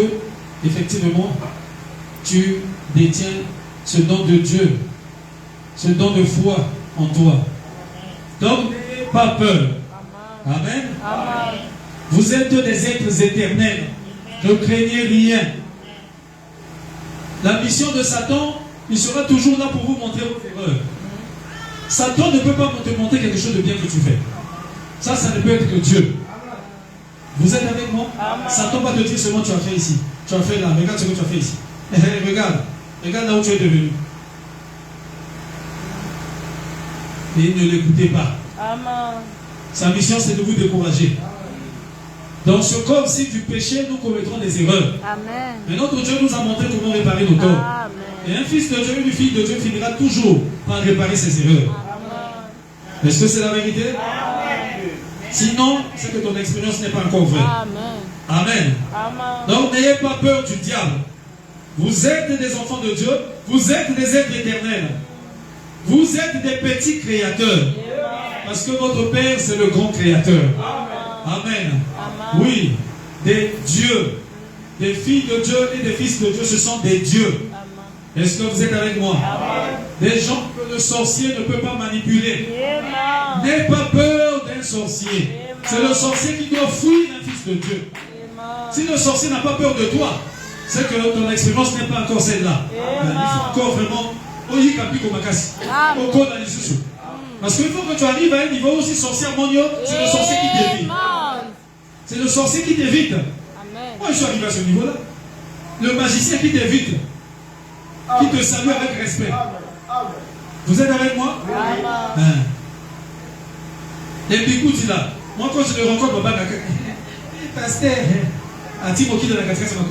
effectivement, tu détiens ce don de Dieu, ce don de foi en toi. Donc, n'ayez pas peur. Amen. Amen. Vous êtes des êtres éternels. Ne craignez rien. La mission de Satan, il sera toujours là pour vous montrer vos erreurs. Satan ne peut pas te montrer quelque chose de bien que tu fais. Ça ne peut être que Dieu. Vous êtes avec moi? Amen. Satan va te dire seulement tu as fait ici. Tu as fait là. Regarde ce que tu as fait ici. Regarde. Regarde là où tu es devenu. Et ne l'écoutez pas. Amen. Sa mission, c'est de vous décourager. Dans ce corps-ci du péché, nous commettrons des erreurs. Amen. Mais notre Dieu nous a montré comment réparer nos torts. Amen. Et un fils de Dieu, une fille de Dieu finira toujours par réparer ses erreurs. Amen. Est-ce que c'est la vérité? Amen. Sinon, c'est que ton expérience n'est pas encore vraie. Amen. Amen. Amen. Donc n'ayez pas peur du diable. Vous êtes des enfants de Dieu. Vous êtes des êtres éternels. Vous êtes des petits créateurs. Parce que votre Père, c'est le grand créateur. Amen. Amen. Oui, des dieux, des filles de Dieu et des fils de Dieu, ce sont des dieux. Est-ce que vous êtes avec moi? Amen. Des gens que le sorcier ne peut pas manipuler. N'aie pas peur d'un sorcier. C'est le sorcier qui doit fuir un fils de Dieu. Si le sorcier n'a pas peur de toi, c'est que ton expérience n'est pas encore celle-là. Il faut encore vraiment... Parce qu'il faut que tu arrives à un niveau aussi sorcier monio, c'est le sorcier qui t'évite. C'est le sorcier qui t'évite. Moi je suis arrivé à ce niveau-là. Le magicien qui t'évite, qui te salue avec respect. Vous êtes avec moi? Et puis écoute là, moi quand je le rencontre, pasteur, à Timoki de la 4e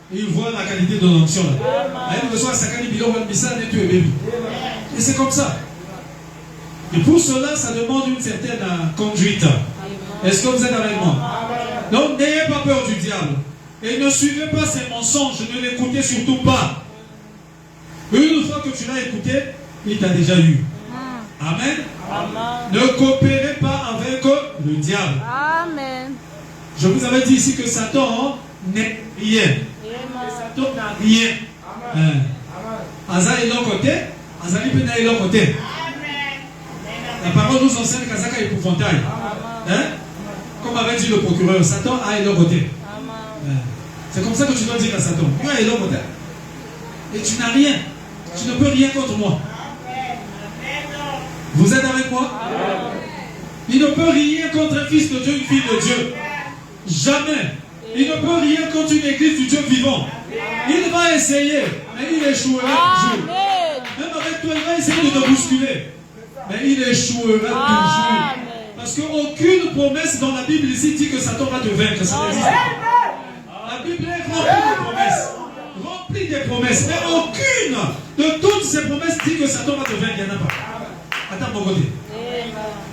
il voit la qualité de l'onction là. Il reçoit sa qualité de et c'est comme ça. Et pour cela, ça demande une certaine conduite. Est-ce que vous êtes avec moi? Donc n'ayez pas peur du diable. Et ne suivez pas ses mensonges. Ne l'écoutez surtout pas. Une fois que tu l'as écouté, il t'a déjà eu. Amen. Amen. Ne coopérez pas avec le diable. Amen. Je vous avais dit ici que Satan n'est rien. Satan n'a rien. Aza est l'autre côté. Azali Pena est l'autre côté. La parole nous enseigne qu'Azaka est épouvantail. Hein? Comme avait dit le procureur, Satan a l'autre côté. C'est comme ça que tu dois dire à Satan. Moi, il est l'autre côté. Et tu n'as rien. Tu ne peux rien contre moi. Vous êtes avec moi? Il ne peut rien contre un fils de Dieu, une fille de Dieu. Jamais. Il ne peut rien contre une église du Dieu vivant. Il va essayer, mais il échouera toujours. Même avec toi, il va essayer de te bousculer. Mais il échouera toujours. Parce qu'aucune promesse dans la Bible ici dit que Satan va te vaincre. Ça n'existe pas. La Bible est remplie de promesses. Remplie des promesses. Mais aucune de toutes ces promesses dit que Satan va te vaincre. Il n'y en a pas. Attends mon côté.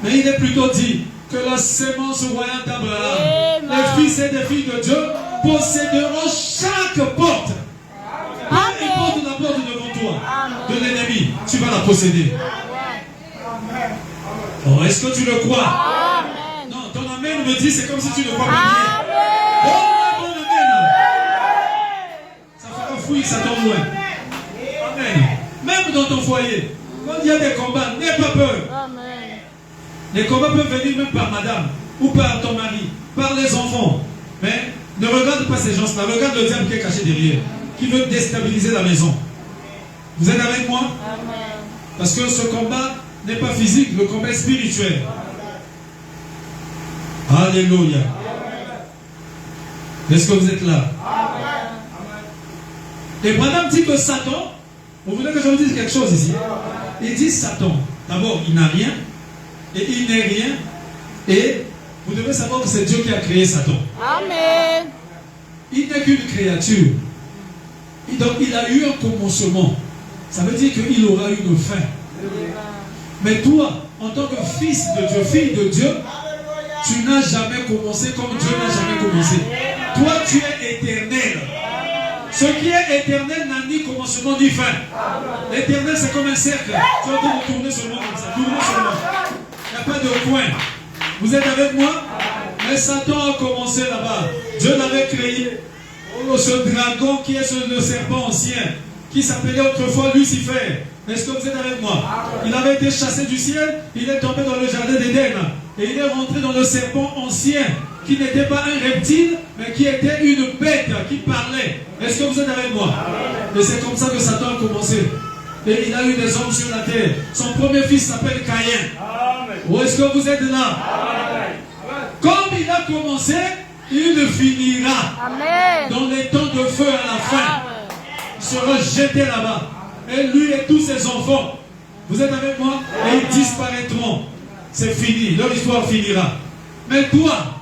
Mais il est plutôt dit que la sémence royale d'Abraham, les fils et les filles de Dieu, posséderont chaque porte. Peu importe la porte devant toi, de l'ennemi, tu vas la posséder. Oh, est-ce que tu le crois? Amen. Non, ton amen me dit c'est comme si tu ne crois pas bien. Bon amen. Ça fera fuir Satan loin. Amen. Même dans ton foyer, quand il y a des combats, n'aie pas peur. Amen. Les combats peuvent venir même par madame, ou par ton mari, par les enfants. Mais ne regarde pas ces gens-là. Regarde le diable qui est caché derrière, qui veut déstabiliser la maison. Vous êtes avec moi? Amen. Parce que ce combat n'est pas physique, le combat est spirituel. Alléluia. Est-ce que vous êtes là? Et Branham dit que Satan, vous voulez que je vous dise quelque chose ici? Il dit Satan, d'abord il n'a rien, et il n'est rien, et vous devez savoir que c'est Dieu qui a créé Satan. Amen. Il n'est qu'une créature. Et donc il a eu un commencement. Ça veut dire qu'il aura une fin. Mais toi, en tant que fils de Dieu, fille de Dieu, tu n'as jamais commencé comme Dieu n'a jamais commencé. Toi, tu es éternel. Ce qui est éternel n'a ni commencement ni fin. L'éternel, c'est comme un cercle. Tu vas tourner seulement comme ça. Tourner seulement. Il n'y a pas de coin. Vous êtes avec moi? Mais Satan a commencé là-bas. Dieu l'avait créé. Oh, ce dragon qui est le serpent ancien, qui s'appelait autrefois Lucifer. Est-ce que vous êtes avec moi? Il avait été chassé du ciel, il est tombé dans le jardin d'Éden. Et il est rentré dans le serpent ancien, qui n'était pas un reptile, mais qui était une bête qui parlait. Est-ce que vous êtes avec moi? Et c'est comme ça que Satan a commencé. Et il a eu des hommes sur la terre. Son premier fils s'appelle Caïn. Où est-ce que vous êtes là? Comme il a commencé, il finira. Amen. Dans les temps de feu à la fin. Il sera jeté là-bas. Et lui et tous ses enfants, vous êtes avec moi? Et ils disparaîtront. C'est fini, leur histoire finira. Mais toi,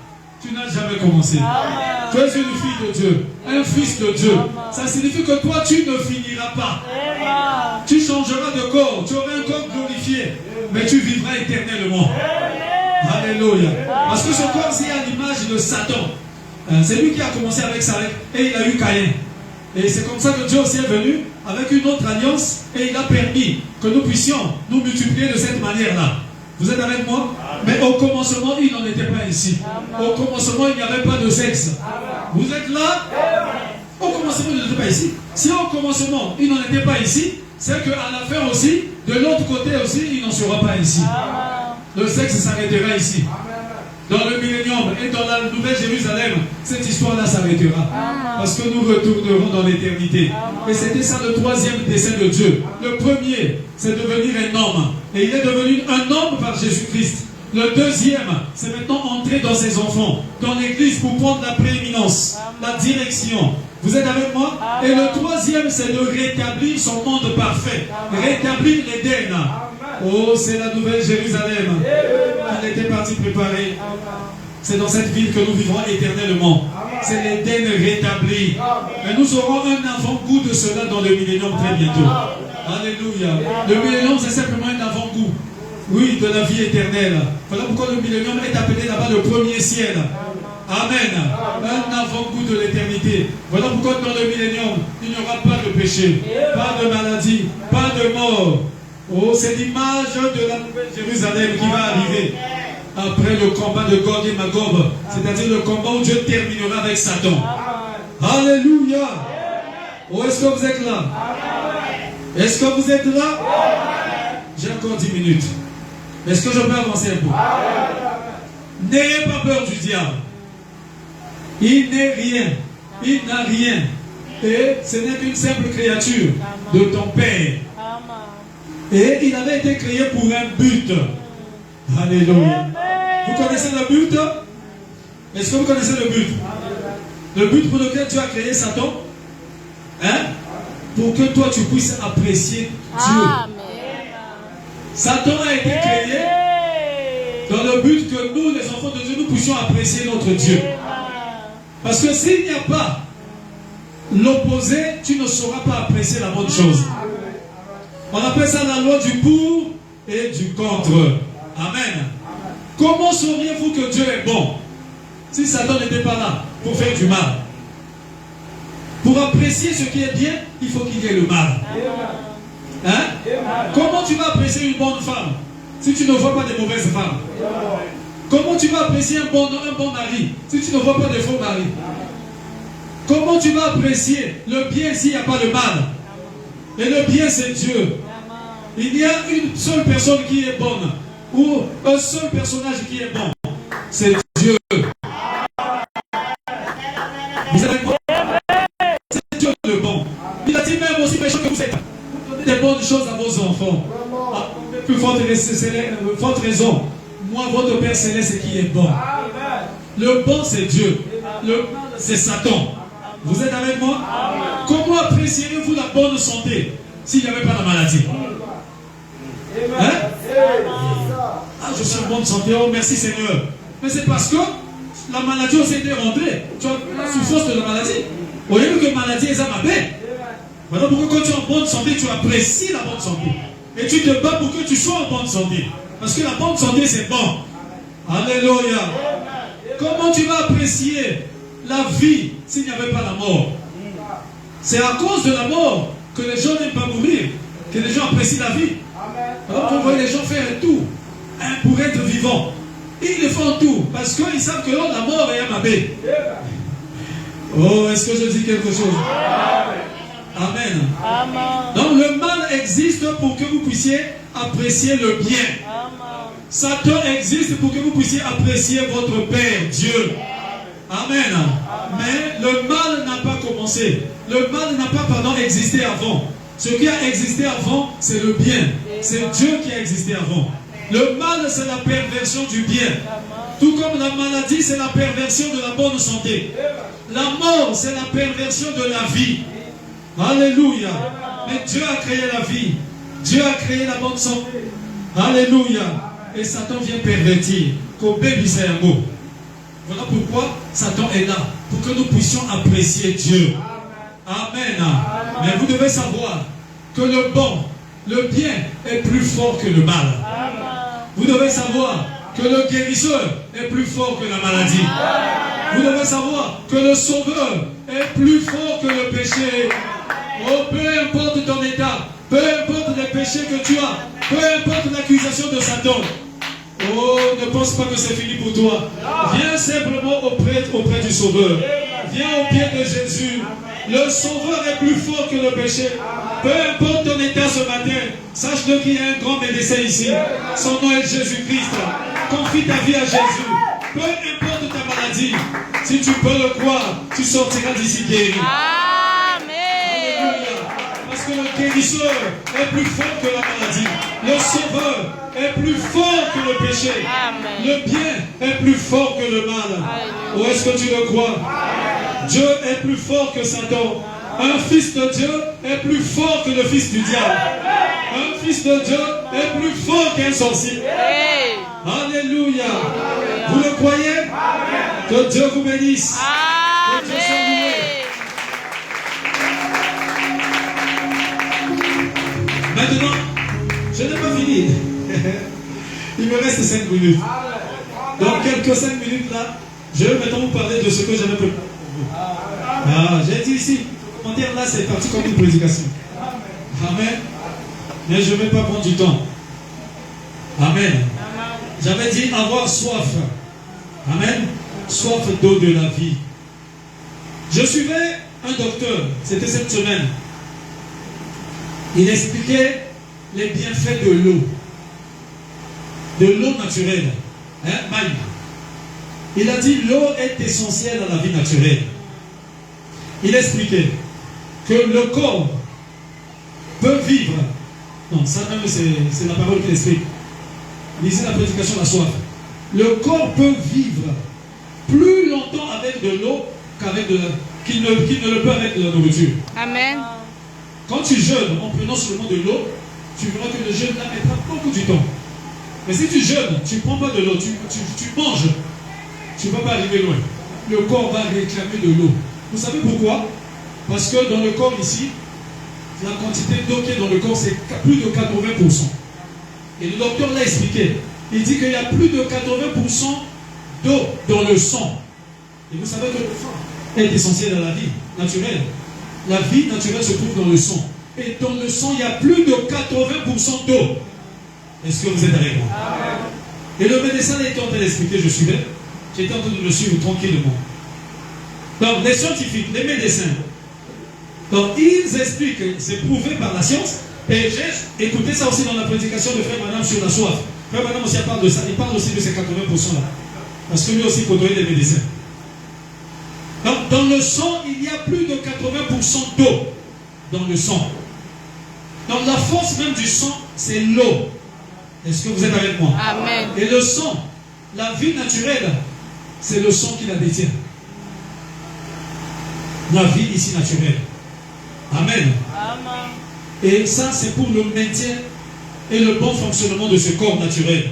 tu n'as jamais commencé. Amen. Tu es une fille de Dieu, un fils de Dieu. Amen. Ça signifie que toi, tu ne finiras pas. Amen. Tu changeras de corps, tu auras un corps glorifié, mais tu vivras éternellement. Alléluia. Parce que ce corps-ci est à l'image de Satan. C'est lui qui a commencé avec Sarah et il a eu Caïn. Et c'est comme ça que Dieu aussi est venu avec une autre alliance et il a permis que nous puissions nous multiplier de cette manière-là. Vous êtes avec moi? Mais au commencement, il n'en était pas ici. Au commencement, il n'y avait pas de sexe. Vous êtes là? Au commencement, il n'était pas ici. Si au commencement, il n'en était pas ici, c'est qu'à la fin aussi, de l'autre côté aussi, il n'en sera pas ici. Le sexe s'arrêtera ici. Dans le millénium et dans la nouvelle Jérusalem, cette histoire-là s'arrêtera. Parce que nous retournerons dans l'éternité. Et c'était ça le troisième dessein de Dieu. Le premier, c'est devenir un homme. Et il est devenu un homme par Jésus-Christ. Le deuxième, c'est maintenant entrer dans ses enfants, dans l'église pour prendre la prééminence, la direction. Vous êtes avec moi? Et le troisième, c'est de rétablir son monde parfait. Rétablir l'Éden. Oh, c'est la nouvelle Jérusalem. Elle était partie préparer. C'est dans cette ville que nous vivrons éternellement. C'est l'Éden rétabli. Mais nous aurons un avant-goût de cela dans le millénium très bientôt. Alléluia. Le millénium, c'est simplement un avant-goût. Oui, de la vie éternelle. Voilà pourquoi le millénium est appelé là-bas le premier ciel. Amen. Un avant-goût de l'éternité. Voilà pourquoi dans le millénium, il n'y aura pas de péché, pas de maladie, pas de mort. Oh, c'est l'image de la nouvelle Jérusalem qui va arriver après le combat de Gog et Magog, c'est-à-dire le combat où Dieu terminera avec Satan. Alléluia. Oh, est-ce que vous êtes là? Est-ce que vous êtes là? J'ai encore 10 minutes. Est-ce que je peux avancer un peu? N'ayez pas peur du diable. Il n'est rien. Il n'a rien. Et ce n'est qu'une simple créature de ton Père. Et il avait été créé pour un but. Alléluia. Vous connaissez le but? Est-ce que vous connaissez le but? Le but pour lequel Dieu a créé Satan? Hein? Pour que toi tu puisses apprécier Dieu. Satan a été créé dans le but que nous, les enfants de Dieu, nous puissions apprécier notre Dieu. Parce que s'il n'y a pas l'opposé, tu ne sauras pas apprécier la bonne chose. On appelle ça la loi du pour et du contre. Amen. Comment sauriez-vous que Dieu est bon si Satan n'était pas là pour faire du mal? Pour apprécier ce qui est bien, il faut qu'il y ait le mal. Hein? Comment tu vas apprécier une bonne femme si tu ne vois pas de mauvaises femmes? Comment tu vas apprécier un bon mari si tu ne vois pas de faux maris? Comment tu vas apprécier le bien s'il n'y a pas le mal? Et le bien, c'est Dieu. Il y a une seule personne qui est bonne, ou un seul personnage qui est bon. C'est Dieu. Vous avez quoi? C'est Dieu le bon. Il a dit même aussi méchant que vous êtes. Vous donnez des bonnes choses à vos enfants. Ah, plus forte raison. Moi, votre Père Céleste qui est bon. Le bon, c'est Dieu. Le mal, c'est Satan. Vous êtes avec moi? Comment apprécieriez-vous la bonne santé s'il n'y avait pas la maladie? Hein? Ah, je suis en bonne santé, oh merci Seigneur. Mais c'est parce que la maladie aussi été rentrée. Tu as la souffrance de la maladie. Au lieu que la maladie est à paix. Voilà pourquoi quand tu es en bonne santé, tu apprécies la bonne santé. Et tu te bats pour que tu sois en bonne santé. Parce que la bonne santé, c'est bon. Alléluia. Comment tu vas apprécier la vie s'il n'y avait pas la mort? C'est à cause de la mort que les gens n'aiment pas mourir, que les gens apprécient la vie. Alors on voit les gens faire tout pour être vivants. Ils le font tout parce qu'ils savent que la mort est à ma baie. Oh, est-ce que je dis quelque chose? Amen. Donc le mal existe pour que vous puissiez apprécier le bien. Satan existe pour que vous puissiez apprécier votre Père, Dieu. Amen. Mais le mal n'a pas commencé. Le mal n'a pas, existé avant. Ce qui a existé avant, c'est le bien. C'est Dieu qui a existé avant. Le mal, c'est la perversion du bien. Tout comme la maladie, c'est la perversion de la bonne santé. La mort, c'est la perversion de la vie. Alléluia. Mais Dieu a créé la vie. Dieu a créé la bonne santé. Alléluia. Et Satan vient pervertir. Voilà pourquoi Satan est là. Pour que nous puissions apprécier Dieu. Amen. Mais vous devez savoir que le bon, le bien est plus fort que le mal. Vous devez savoir que le guérisseur est plus fort que la maladie. Vous devez savoir que le sauveur est plus fort que le péché. Oh, peu importe ton état, peu importe les péchés que tu as, peu importe l'accusation de Satan. Oh, ne pense pas que c'est fini pour toi. Viens simplement auprès du Sauveur. Viens au pied de Jésus. Le Sauveur est plus fort que le péché. Peu importe ton état ce matin, sache-le qu'il y a un grand médecin ici. Son nom est Jésus-Christ. Confie ta vie à Jésus. Peu importe ta maladie, si tu peux le croire, tu sortiras d'ici guéri. Parce que le guérisseur est plus fort que la maladie. Le sauveur est plus fort que le péché. Amen. Le bien est plus fort que le mal. Ou est-ce que tu le crois? Dieu est plus fort que Satan. Un fils de Dieu est plus fort que le fils du diable. Un fils de Dieu est plus fort qu'un sorcier. Alléluia. Vous le croyez? Que Dieu vous bénisse. Que Dieu soit loué. Maintenant, je n'ai pas fini. Il me reste 5 minutes. Dans quelques 5 minutes là, je vais maintenant vous parler de ce que j'avais préparé pour vous. Ah, j'ai dit ici, le commentaire là, c'est parti comme une prédication. Amen. Mais je ne vais pas prendre du temps. Amen. J'avais dit avoir soif. Amen. Soif d'eau de la vie. Je suivais un docteur, c'était cette semaine. Il expliquait les bienfaits de l'eau. De l'eau naturelle. Maï. Il a dit l'eau est essentielle à la vie naturelle. Il expliquait que le corps peut vivre. Non, ça même c'est la parole qu'il explique. Lisez la prédication de la soif. Le corps peut vivre plus longtemps avec de l'eau qu'il ne le peut avec de la nourriture. Amen. Quand tu jeûnes en prenant seulement de l'eau, tu verras que le jeûne là mettra beaucoup du temps. Mais si tu jeûnes, tu ne prends pas de l'eau, tu manges, tu ne vas pas arriver loin. Le corps va réclamer de l'eau. Vous savez pourquoi? Parce que dans le corps ici, la quantité d'eau qui est dans le corps, c'est plus de 80%. Et le docteur l'a expliqué. Il dit qu'il y a plus de 80% d'eau dans le sang. Et vous savez que le sang est essentiel à la vie naturelle. La vie naturelle se trouve dans le sang. Et dans le sang, il y a plus de 80% d'eau. Est-ce que vous êtes avec moi? Amen. Et le médecin était en train d'expliquer, je suivais. J'étais en train de le suivre tranquillement. Donc, les scientifiques, les médecins, donc, ils expliquent, c'est prouvé par la science. Et j'ai écouté ça aussi dans la prédication de Frère Branham sur la soif. Frère Branham aussi parle de ça. Il parle aussi de ces 80% là. Parce que lui aussi côtoyait des médecins. Donc, dans le sang, il y a plus de 80% d'eau dans le sang. Donc, la force même du sang, c'est l'eau. Est-ce que vous êtes avec moi? Amen. Et le sang, la vie naturelle, c'est le sang qui la détient. la vie ici naturelle. Amen. Amen. Et ça, c'est pour le maintien et le bon fonctionnement de ce corps naturel.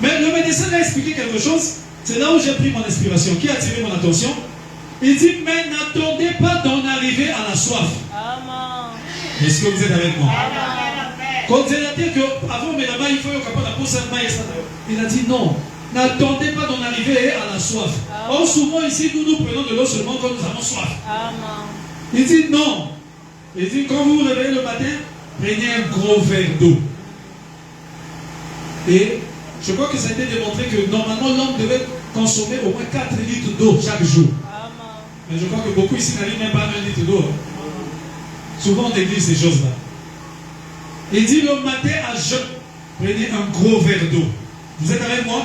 Mais le médecin a expliqué quelque chose. C'est là où j'ai pris mon inspiration, qui a attiré mon attention. Il dit, mais n'attendez pas d'en arriver à la soif. Amen. Est-ce que vous êtes avec moi? Amen. Quand il a dit qu'avant, il faut il a dit non. N'attendez pas d'en arriver à la soif. Or, souvent ici, nous prenons de l'eau seulement quand nous avons soif. Amen. Il dit non. Il dit, quand vous vous réveillez le matin, prenez un gros verre d'eau. Et je crois que ça a été démontré que normalement l'homme devait consommer au moins 4 litres d'eau chaque jour. Amen. Mais je crois que beaucoup ici n'arrivent même pas à 1 litre d'eau. Souvent on néglige ces choses-là. Il dit le matin à jeun, prenez un gros verre d'eau. Vous êtes avec moi?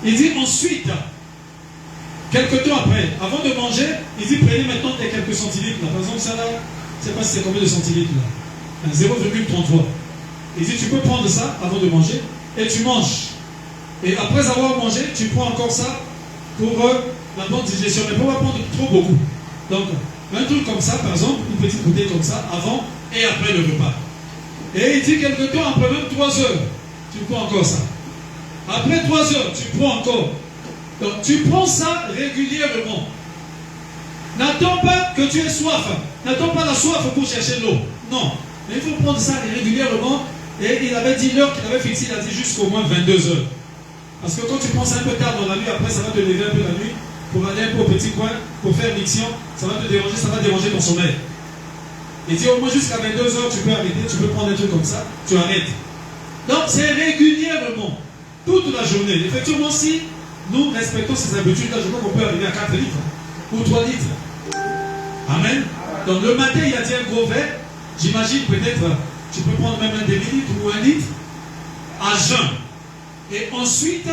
Il dit ensuite, quelques temps après, avant de manger, il dit prenez maintenant des quelques centilitres. Là. Par exemple, ça là, je ne sais pas si c'est combien de centilitres là. 0,33. Il dit tu peux prendre ça avant de manger et tu manges. Et après avoir mangé, tu prends encore ça pour la bonne digestion. Mais pour ne pas prendre trop beaucoup. Donc, un truc comme ça, par exemple, une petite bouteille comme ça, avant et après le repas. Et il dit quelque temps, après même 3 heures, tu prends encore ça. Après 3 heures, tu prends encore. Donc, tu prends ça régulièrement. N'attends pas que tu aies soif. N'attends pas la soif pour chercher l'eau. Non. Mais il faut prendre ça régulièrement. Et il avait dit l'heure qu'il avait fixée, il a dit jusqu'au moins 22 heures. Parce que quand tu prends ça un peu tard dans la nuit, après ça va te lever un peu la nuit, pour aller un peu au petit coin, pour faire l'iction, ça va te déranger, ça va déranger ton sommeil. Il dit au moins jusqu'à 22 heures, tu peux arrêter, tu peux prendre un truc comme ça, tu arrêtes. Donc c'est régulièrement, toute la journée. Effectivement, si nous respectons ces habitudes-là, je crois qu'on peut arriver à 4 litres ou 3 litres. Amen. Donc le matin, il a dit un gros verre. J'imagine peut-être, tu peux prendre même un demi-litre ou 1 litre à jeun. Et ensuite,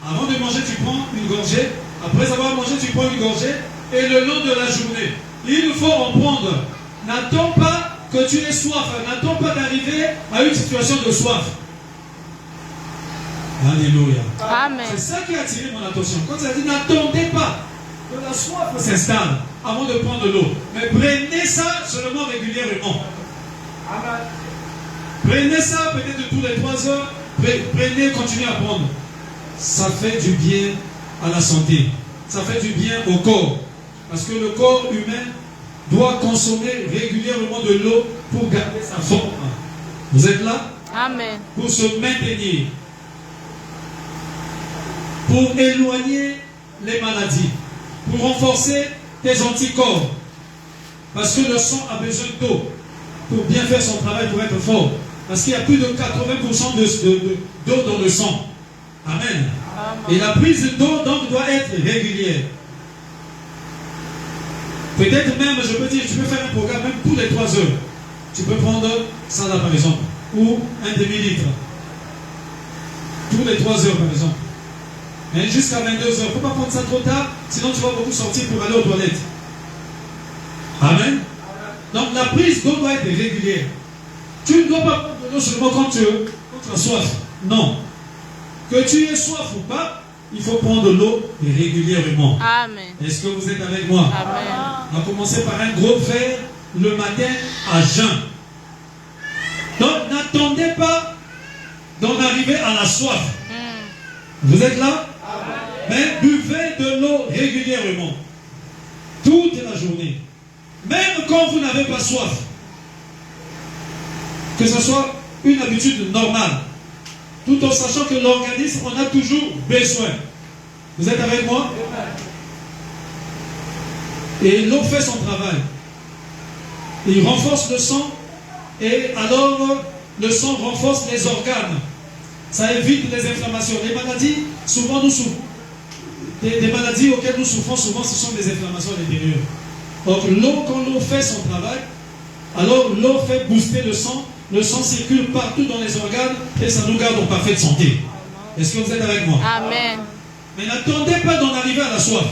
avant de manger, tu prends une gorgée. Après avoir mangé, tu prends une gorgée. Et le long de la journée, il faut en prendre. N'attends pas que tu aies soif. N'attends pas d'arriver à une situation de soif. Alléluia. Amen. C'est ça qui a attiré mon attention. Quand il a dit n'attendez pas que la soif s'installe avant de prendre de l'eau. Mais prenez ça seulement régulièrement. Amen. Prenez ça peut-être tous les 3 heures. Prenez, continuez à prendre. Ça fait du bien à la santé. Ça fait du bien au corps. Parce que le corps humain doit consommer régulièrement de l'eau pour garder sa forme. Vous êtes là? Amen. Pour se maintenir. Pour éloigner les maladies. Pour renforcer tes anticorps. Parce que le sang a besoin d'eau pour bien faire son travail, pour être fort. Parce qu'il y a plus de 80% d'eau dans le sang. Amen. Amen. Et la prise d'eau donc doit être régulière. Peut-être même, je peux dire, tu peux faire un programme même tous les 3 heures. Tu peux prendre ça là par exemple. Ou un demi-litre. Tous les 3 heures par exemple. Mais jusqu'à 22 heures. Il ne faut pas prendre ça trop tard, sinon tu vas beaucoup sortir pour aller aux toilettes. Amen. Donc la prise d'eau doit être régulière. Tu ne dois pas prendre de l'eau seulement quand tu as soif. Non. Que tu aies soif ou pas, il faut prendre de l'eau régulièrement. Amen. Est-ce que vous êtes avec moi? Amen. On va commencer par un gros verre le matin à jeun. Donc n'attendez pas d'en arriver à la soif. Vous êtes là? Amen. Mais buvez de l'eau régulièrement. Toute la journée. Même quand vous n'avez pas soif. Que ce soit une habitude normale. Tout en sachant que l'organisme en a toujours besoin. Vous êtes avec moi? Et l'eau fait son travail. Il renforce le sang. Et alors, le sang renforce les organes. Ça évite les inflammations. Les maladies, souvent nous souffrons. Des maladies auxquelles nous souffrons souvent, ce sont des inflammations à l'intérieur. Donc l'eau, quand l'eau fait son travail, alors l'eau fait booster le sang. Le sang circule partout dans les organes et ça nous garde en parfaite santé. Est-ce que vous êtes avec moi? Amen. Mais n'attendez pas d'en arriver à la soif.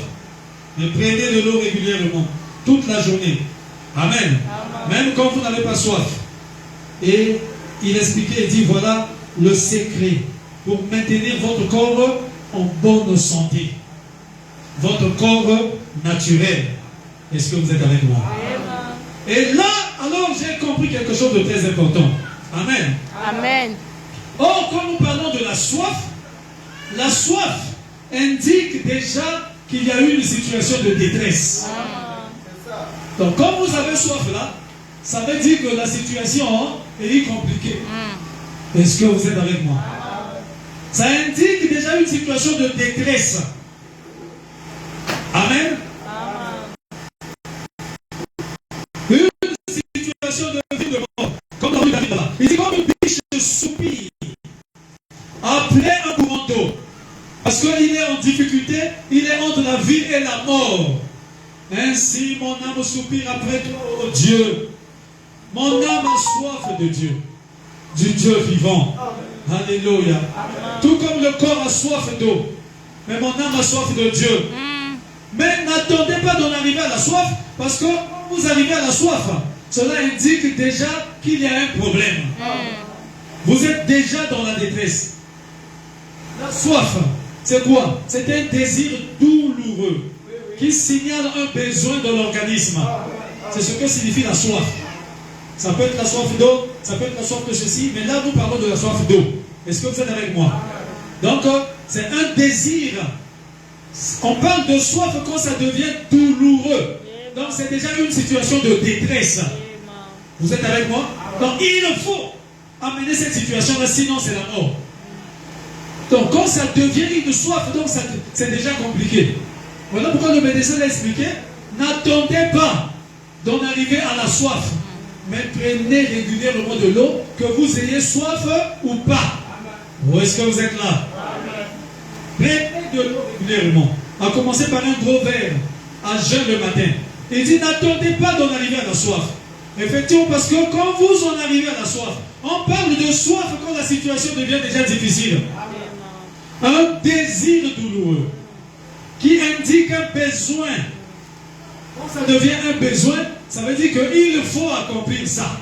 Mais prenez de l'eau régulièrement, toute la journée. Amen. Même quand vous n'avez pas soif. Et il expliquait et dit, voilà le secret pour maintenir votre corps en bonne santé. Votre corps naturel. Est-ce que vous êtes avec moi? Et là, alors j'ai compris quelque chose de très important. Amen. Amen. Or, quand nous parlons de la soif indique déjà qu'il y a eu une situation de détresse. Donc, quand vous avez soif là, ça veut dire que la situation est compliquée. Est-ce que vous êtes avec moi? Ça indique déjà une situation de détresse. Amen. Une situation de vie de mort. Comme dans le David là. Il dit comme une biche soupire après un courant d'eau. Parce qu'il est en difficulté, il est entre la vie et la mort. Ainsi, mon âme soupire après toi, oh Dieu. Mon âme a soif de Dieu, du Dieu vivant. Alléluia. Tout comme le corps a soif d'eau, mais mon âme a soif de Dieu. Mais n'attendez pas d'en arriver à la soif, parce que quand vous arrivez à la soif, cela indique déjà qu'il y a un problème. Vous êtes déjà dans la détresse. La soif, c'est quoi? C'est un désir douloureux qui signale un besoin de l'organisme. C'est ce que signifie la soif. Ça peut être la soif d'eau, ça peut être la soif de ceci, mais là nous parlons de la soif d'eau. Est-ce que vous êtes avec moi? Donc, c'est un désir. On parle de soif quand ça devient douloureux. Donc, c'est déjà une situation de détresse. Vous êtes avec moi? Donc, il faut amener cette situation-là, sinon c'est la mort. Donc, quand ça devient une soif, donc c'est déjà compliqué. Voilà pourquoi le médecin l'a expliqué. N'attendez pas d'en arriver à la soif, mais prenez régulièrement de l'eau, que vous ayez soif ou pas. Où est-ce que vous êtes là? Prenez de l'eau régulièrement. À commencer par un gros verre à jeun le matin. Il dit n'attendez pas d'en arriver à la soif. Effectivement, parce que quand vous en arrivez à la soif, on parle de soif quand la situation devient déjà difficile. Un désir douloureux qui indique un besoin. Quand ça devient un besoin, ça veut dire qu'il faut accomplir ça.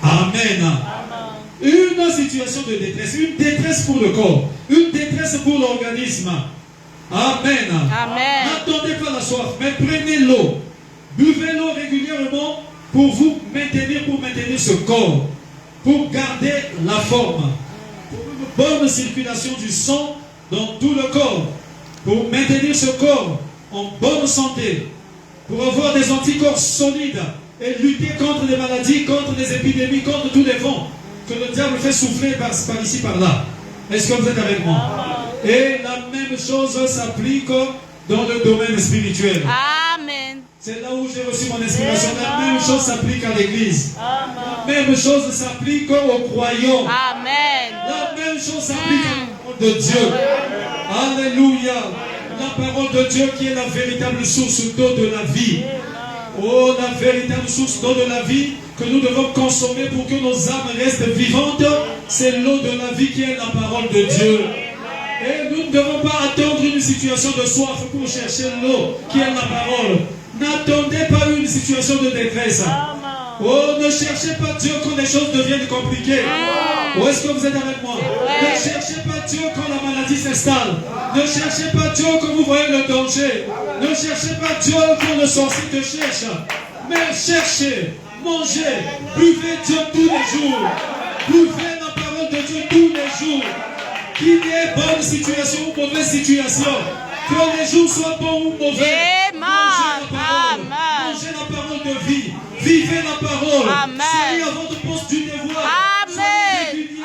Amen. Une situation de détresse, une détresse pour le corps, une détresse pour l'organisme. Amen. N'attendez pas la soif, mais prenez l'eau. Buvez l'eau régulièrement pour vous maintenir, pour maintenir ce corps, pour garder la forme, pour une bonne circulation du sang dans tout le corps, pour maintenir ce corps en bonne santé, pour avoir des anticorps solides et lutter contre les maladies, contre les épidémies, contre tous les vents que le diable fait souffler par ici, par là. Est-ce que vous êtes avec moi? Et la même chose s'applique dans le domaine spirituel. Amen. C'est là où j'ai reçu mon inspiration. La même chose s'applique à l'église. La même chose s'applique aux croyants. Amen. La même chose s'applique à la parole de Dieu. Alléluia. La parole de Dieu qui est la véritable source d'eau de la vie. Oh, la véritable source d'eau de la vie que nous devons consommer pour que nos âmes restent vivantes, c'est l'eau de la vie qui est la parole de Dieu. Et nous ne devons pas attendre une situation de soif pour chercher l'eau qui est la parole. N'attendez pas une situation de détresse. Oh, ne cherchez pas Dieu quand les choses deviennent compliquées. Où est-ce que vous êtes avec moi? Ne cherchez pas Dieu quand la maladie s'installe. Ne cherchez pas Dieu quand vous voyez le danger. Ne cherchez pas Dieu quand le sorcier te cherche. Mais cherchez, mangez, buvez Dieu tous les jours. Buvez la parole de Dieu tous les jours. Qu'il y ait bonne situation ou mauvaise situation. Que les jours soient bons ou mauvais. Mangez la parole. Mangez la parole de vie. Vivez la parole. Soyez à votre poste du devoir. Soyez réguliers.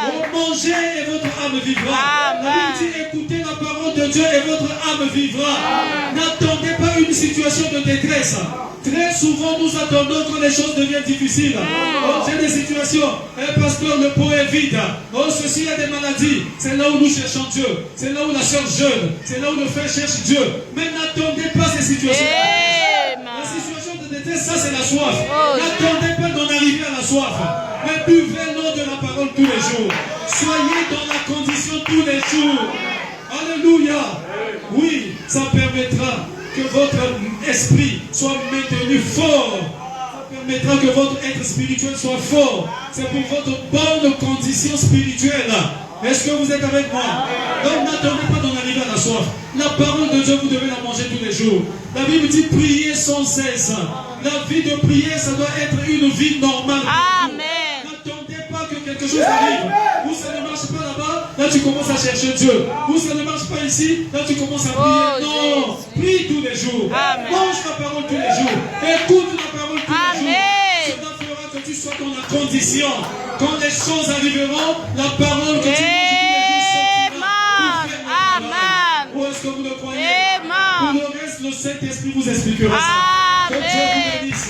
Oh, mangez et votre âme vivra. La Bible dit écoutez la parole de Dieu et votre âme vivra. N'attendez pas une situation de détresse. Très souvent, nous attendons quand les choses deviennent difficiles. Oh, j'ai des situations. Pasteur, le pot est vide. Oh, ceci, il y a des maladies. C'est là où nous cherchons Dieu. C'est là où la sœur jeûne. C'est là où le frère cherche Dieu. Mais n'attendez pas ces situations. La situation de détresse, ça, c'est la soif. N'attendez pas d'en arriver à la soif. Mais buvez l'eau de la parole tous les jours. Soyez dans la condition tous les jours. Alléluia. Oui, ça permettra que votre esprit soit maintenu fort. Ça permettra que votre être spirituel soit fort. C'est pour votre bonne condition spirituelle. Est-ce que vous êtes avec moi? Donc n'attendez pas d'en arriver à la soif. La parole de Dieu, vous devez la manger tous les jours. La Bible dit prier sans cesse. La vie de prière, ça doit être une vie normale. Amen. N'attendez pas que quelque chose arrive. Ou ça ne marche pas là-bas, là tu commences à chercher Dieu. Ou ça ne marche pas ici, là tu commences à prier. Non, prie tous les jours. Amen. Mange la parole tous les jours. Écoute la parole tous les jours. Amen. Cela fera que tu sois dans la condition. Quand les choses arriveront, la parole que tu manges tous les jours sortira. Amen. Ou est-ce que vous le croyez? Amen. Pour le reste, le Saint-Esprit vous expliquera ça. Que Dieu vous bénisse.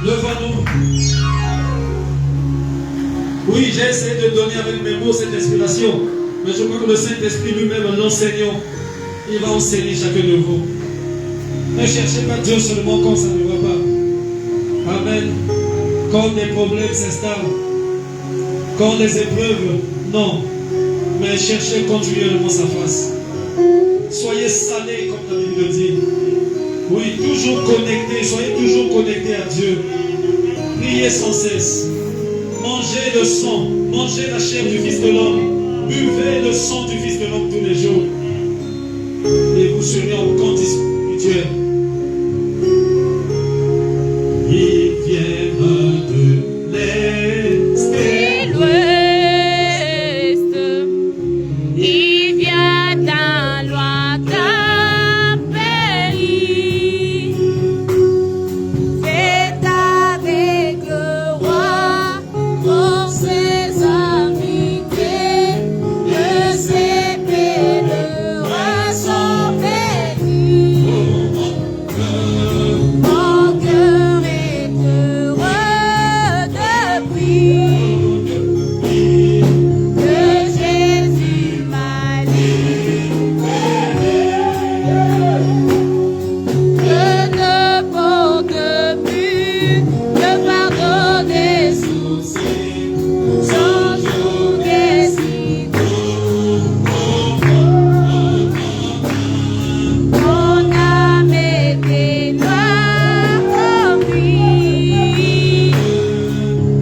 Levons-nous. Oui, j'ai essayé de donner avec mes mots cette inspiration. Mais je crois que le Saint-Esprit lui-même, l'enseignant, il va enseigner chacun de vous. Ne cherchez pas Dieu seulement quand ça ne va pas. Amen. Quand des problèmes s'installent, quand les épreuves, non. Mais cherchez continuellement sa face. Soyez salés comme la Bible dit. Oui, toujours connectés, soyez toujours connectés à Dieu. Priez sans cesse. Mangez le sang, mangez la chair du Fils de l'homme. Buvez le sang du Fils de l'homme tous les jours. Et vous serez en condition spirituelle. Ils viennent de l'Est et de l'Ouest, il vient d'un lointain pays. C'est avec le roi pour ses invités, que ses pèlerins sont bénis. Mon cœur est heureux de prier que Jésus m'a libéré, que ne porte plus le fardeau des soucis, sans jour des mon âme était noire comme lui,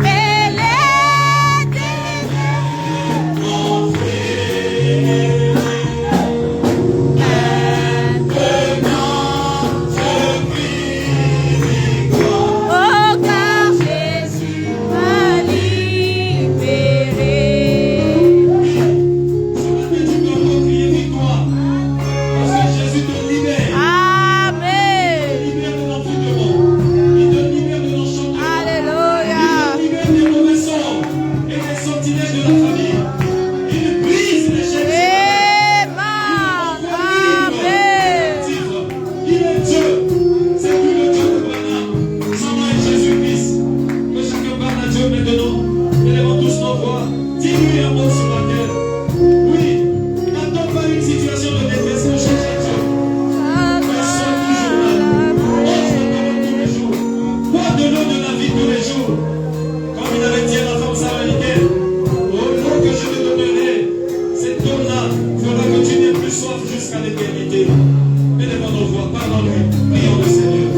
elle était mon frère. Maintenant je prie, oh car Jésus m'a libéré. tu dois crier victoire. Parce que Jésus te libère. Amen. Il te libère de l'envoûtement. Il te libère de l'enchantement. Alléluia. Il te libère des mauvais sorts et des sortilèges de la famille. Il brise les chaînes. Amen. Il est Dieu. C'est lui le Dieu de Branham. Son nom est Jésus-Christ. Que chacun parle à Dieu maintenant. Élevons tous nos voix. Dis-lui un mot sur la terre. Oui. N'attends pas une situation de détresse pour chercher Dieu. Mais sois toujours là. Mange la parole tous les jours. Bois de l'eau de la vie tous les jours. Comme il avait dit à la femme samaritaine. Au l'eau que je te donnerai, cette eau-là fera que tu n'aies plus soif jusqu'à l'éternité. Élevons nos voix, parlons-lui, prions le Seigneur.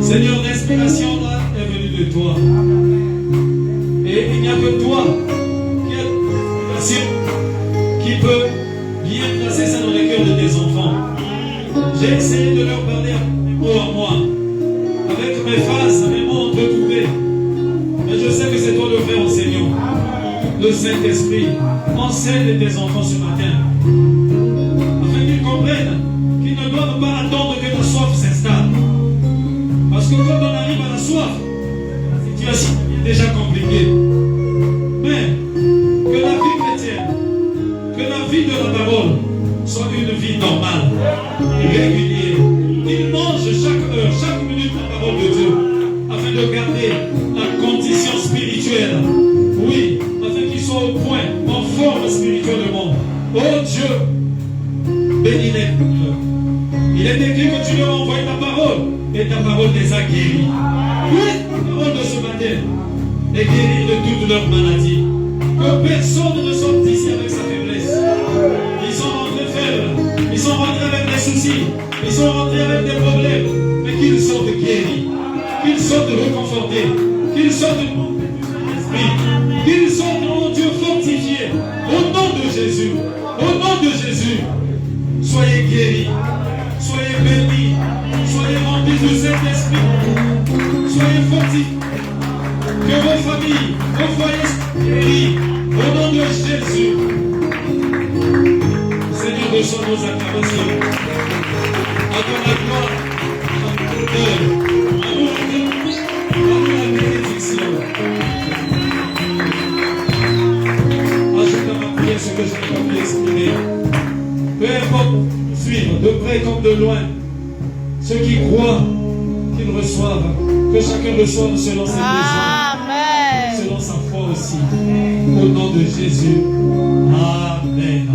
Seigneur, l'inspiration est venue de toi. Et il n'y a que toi qui peut bien placer ça dans les cœurs de tes enfants. J'ai essayé de leur parler à moi, avec mes phases, mes mots entrecoupés. Mais je sais que c'est toi le vrai enseignant. Le Saint-Esprit, enseigne tes enfants ce matin. Afin qu'ils comprennent qu'ils ne doivent pas attendre que la soif s'installe. Parce que quand on arrive à la soif, la situation est déjà compliquée. Mais que la vie chrétienne, que la vie de la parole soit une vie normale, régulière. Qu'ils mangent chaque heure, chaque minute la parole de Dieu, afin de garder la condition spirituelle. Oui, afin qu'ils soient au point, en forme spirituellement. Oh Dieu, bénis-les. Il est écrit que tu leur as envoyé ta parole. Et ta parole les a guéris. Oui, la parole de ce matin est guérie de toutes leurs maladies. Que personne ne sorte d'ici avec sa faiblesse. Ils sont rentrés faibles. Ils sont rentrés avec des soucis. Ils sont rentrés avec des problèmes. Mais qu'ils sortent guéris. Qu'ils sortent reconfortés. Qu'ils sortent de l'esprit. Qu'ils sortent, mon Dieu, fortifiés. Au nom de Jésus. Au nom de Jésus. Soyez guéris. Soyez bénis. Soyez remplis de Saint-Esprit. Soyez fortifiés. Que vos familles, vos foyers soient guéris. Au nom de Jésus. Seigneur, reçois nos acclamations. À ton gloire, à ton honneur, à nous la bénédiction. Ajoute à ma prière ce que je n'ai pas pu exprimer. Peu importe, suivre, de près comme de loin. Ceux qui croient qu'ils reçoivent, que chacun reçoive selon ses besoins, selon sa foi aussi. Au nom de Jésus. Amen.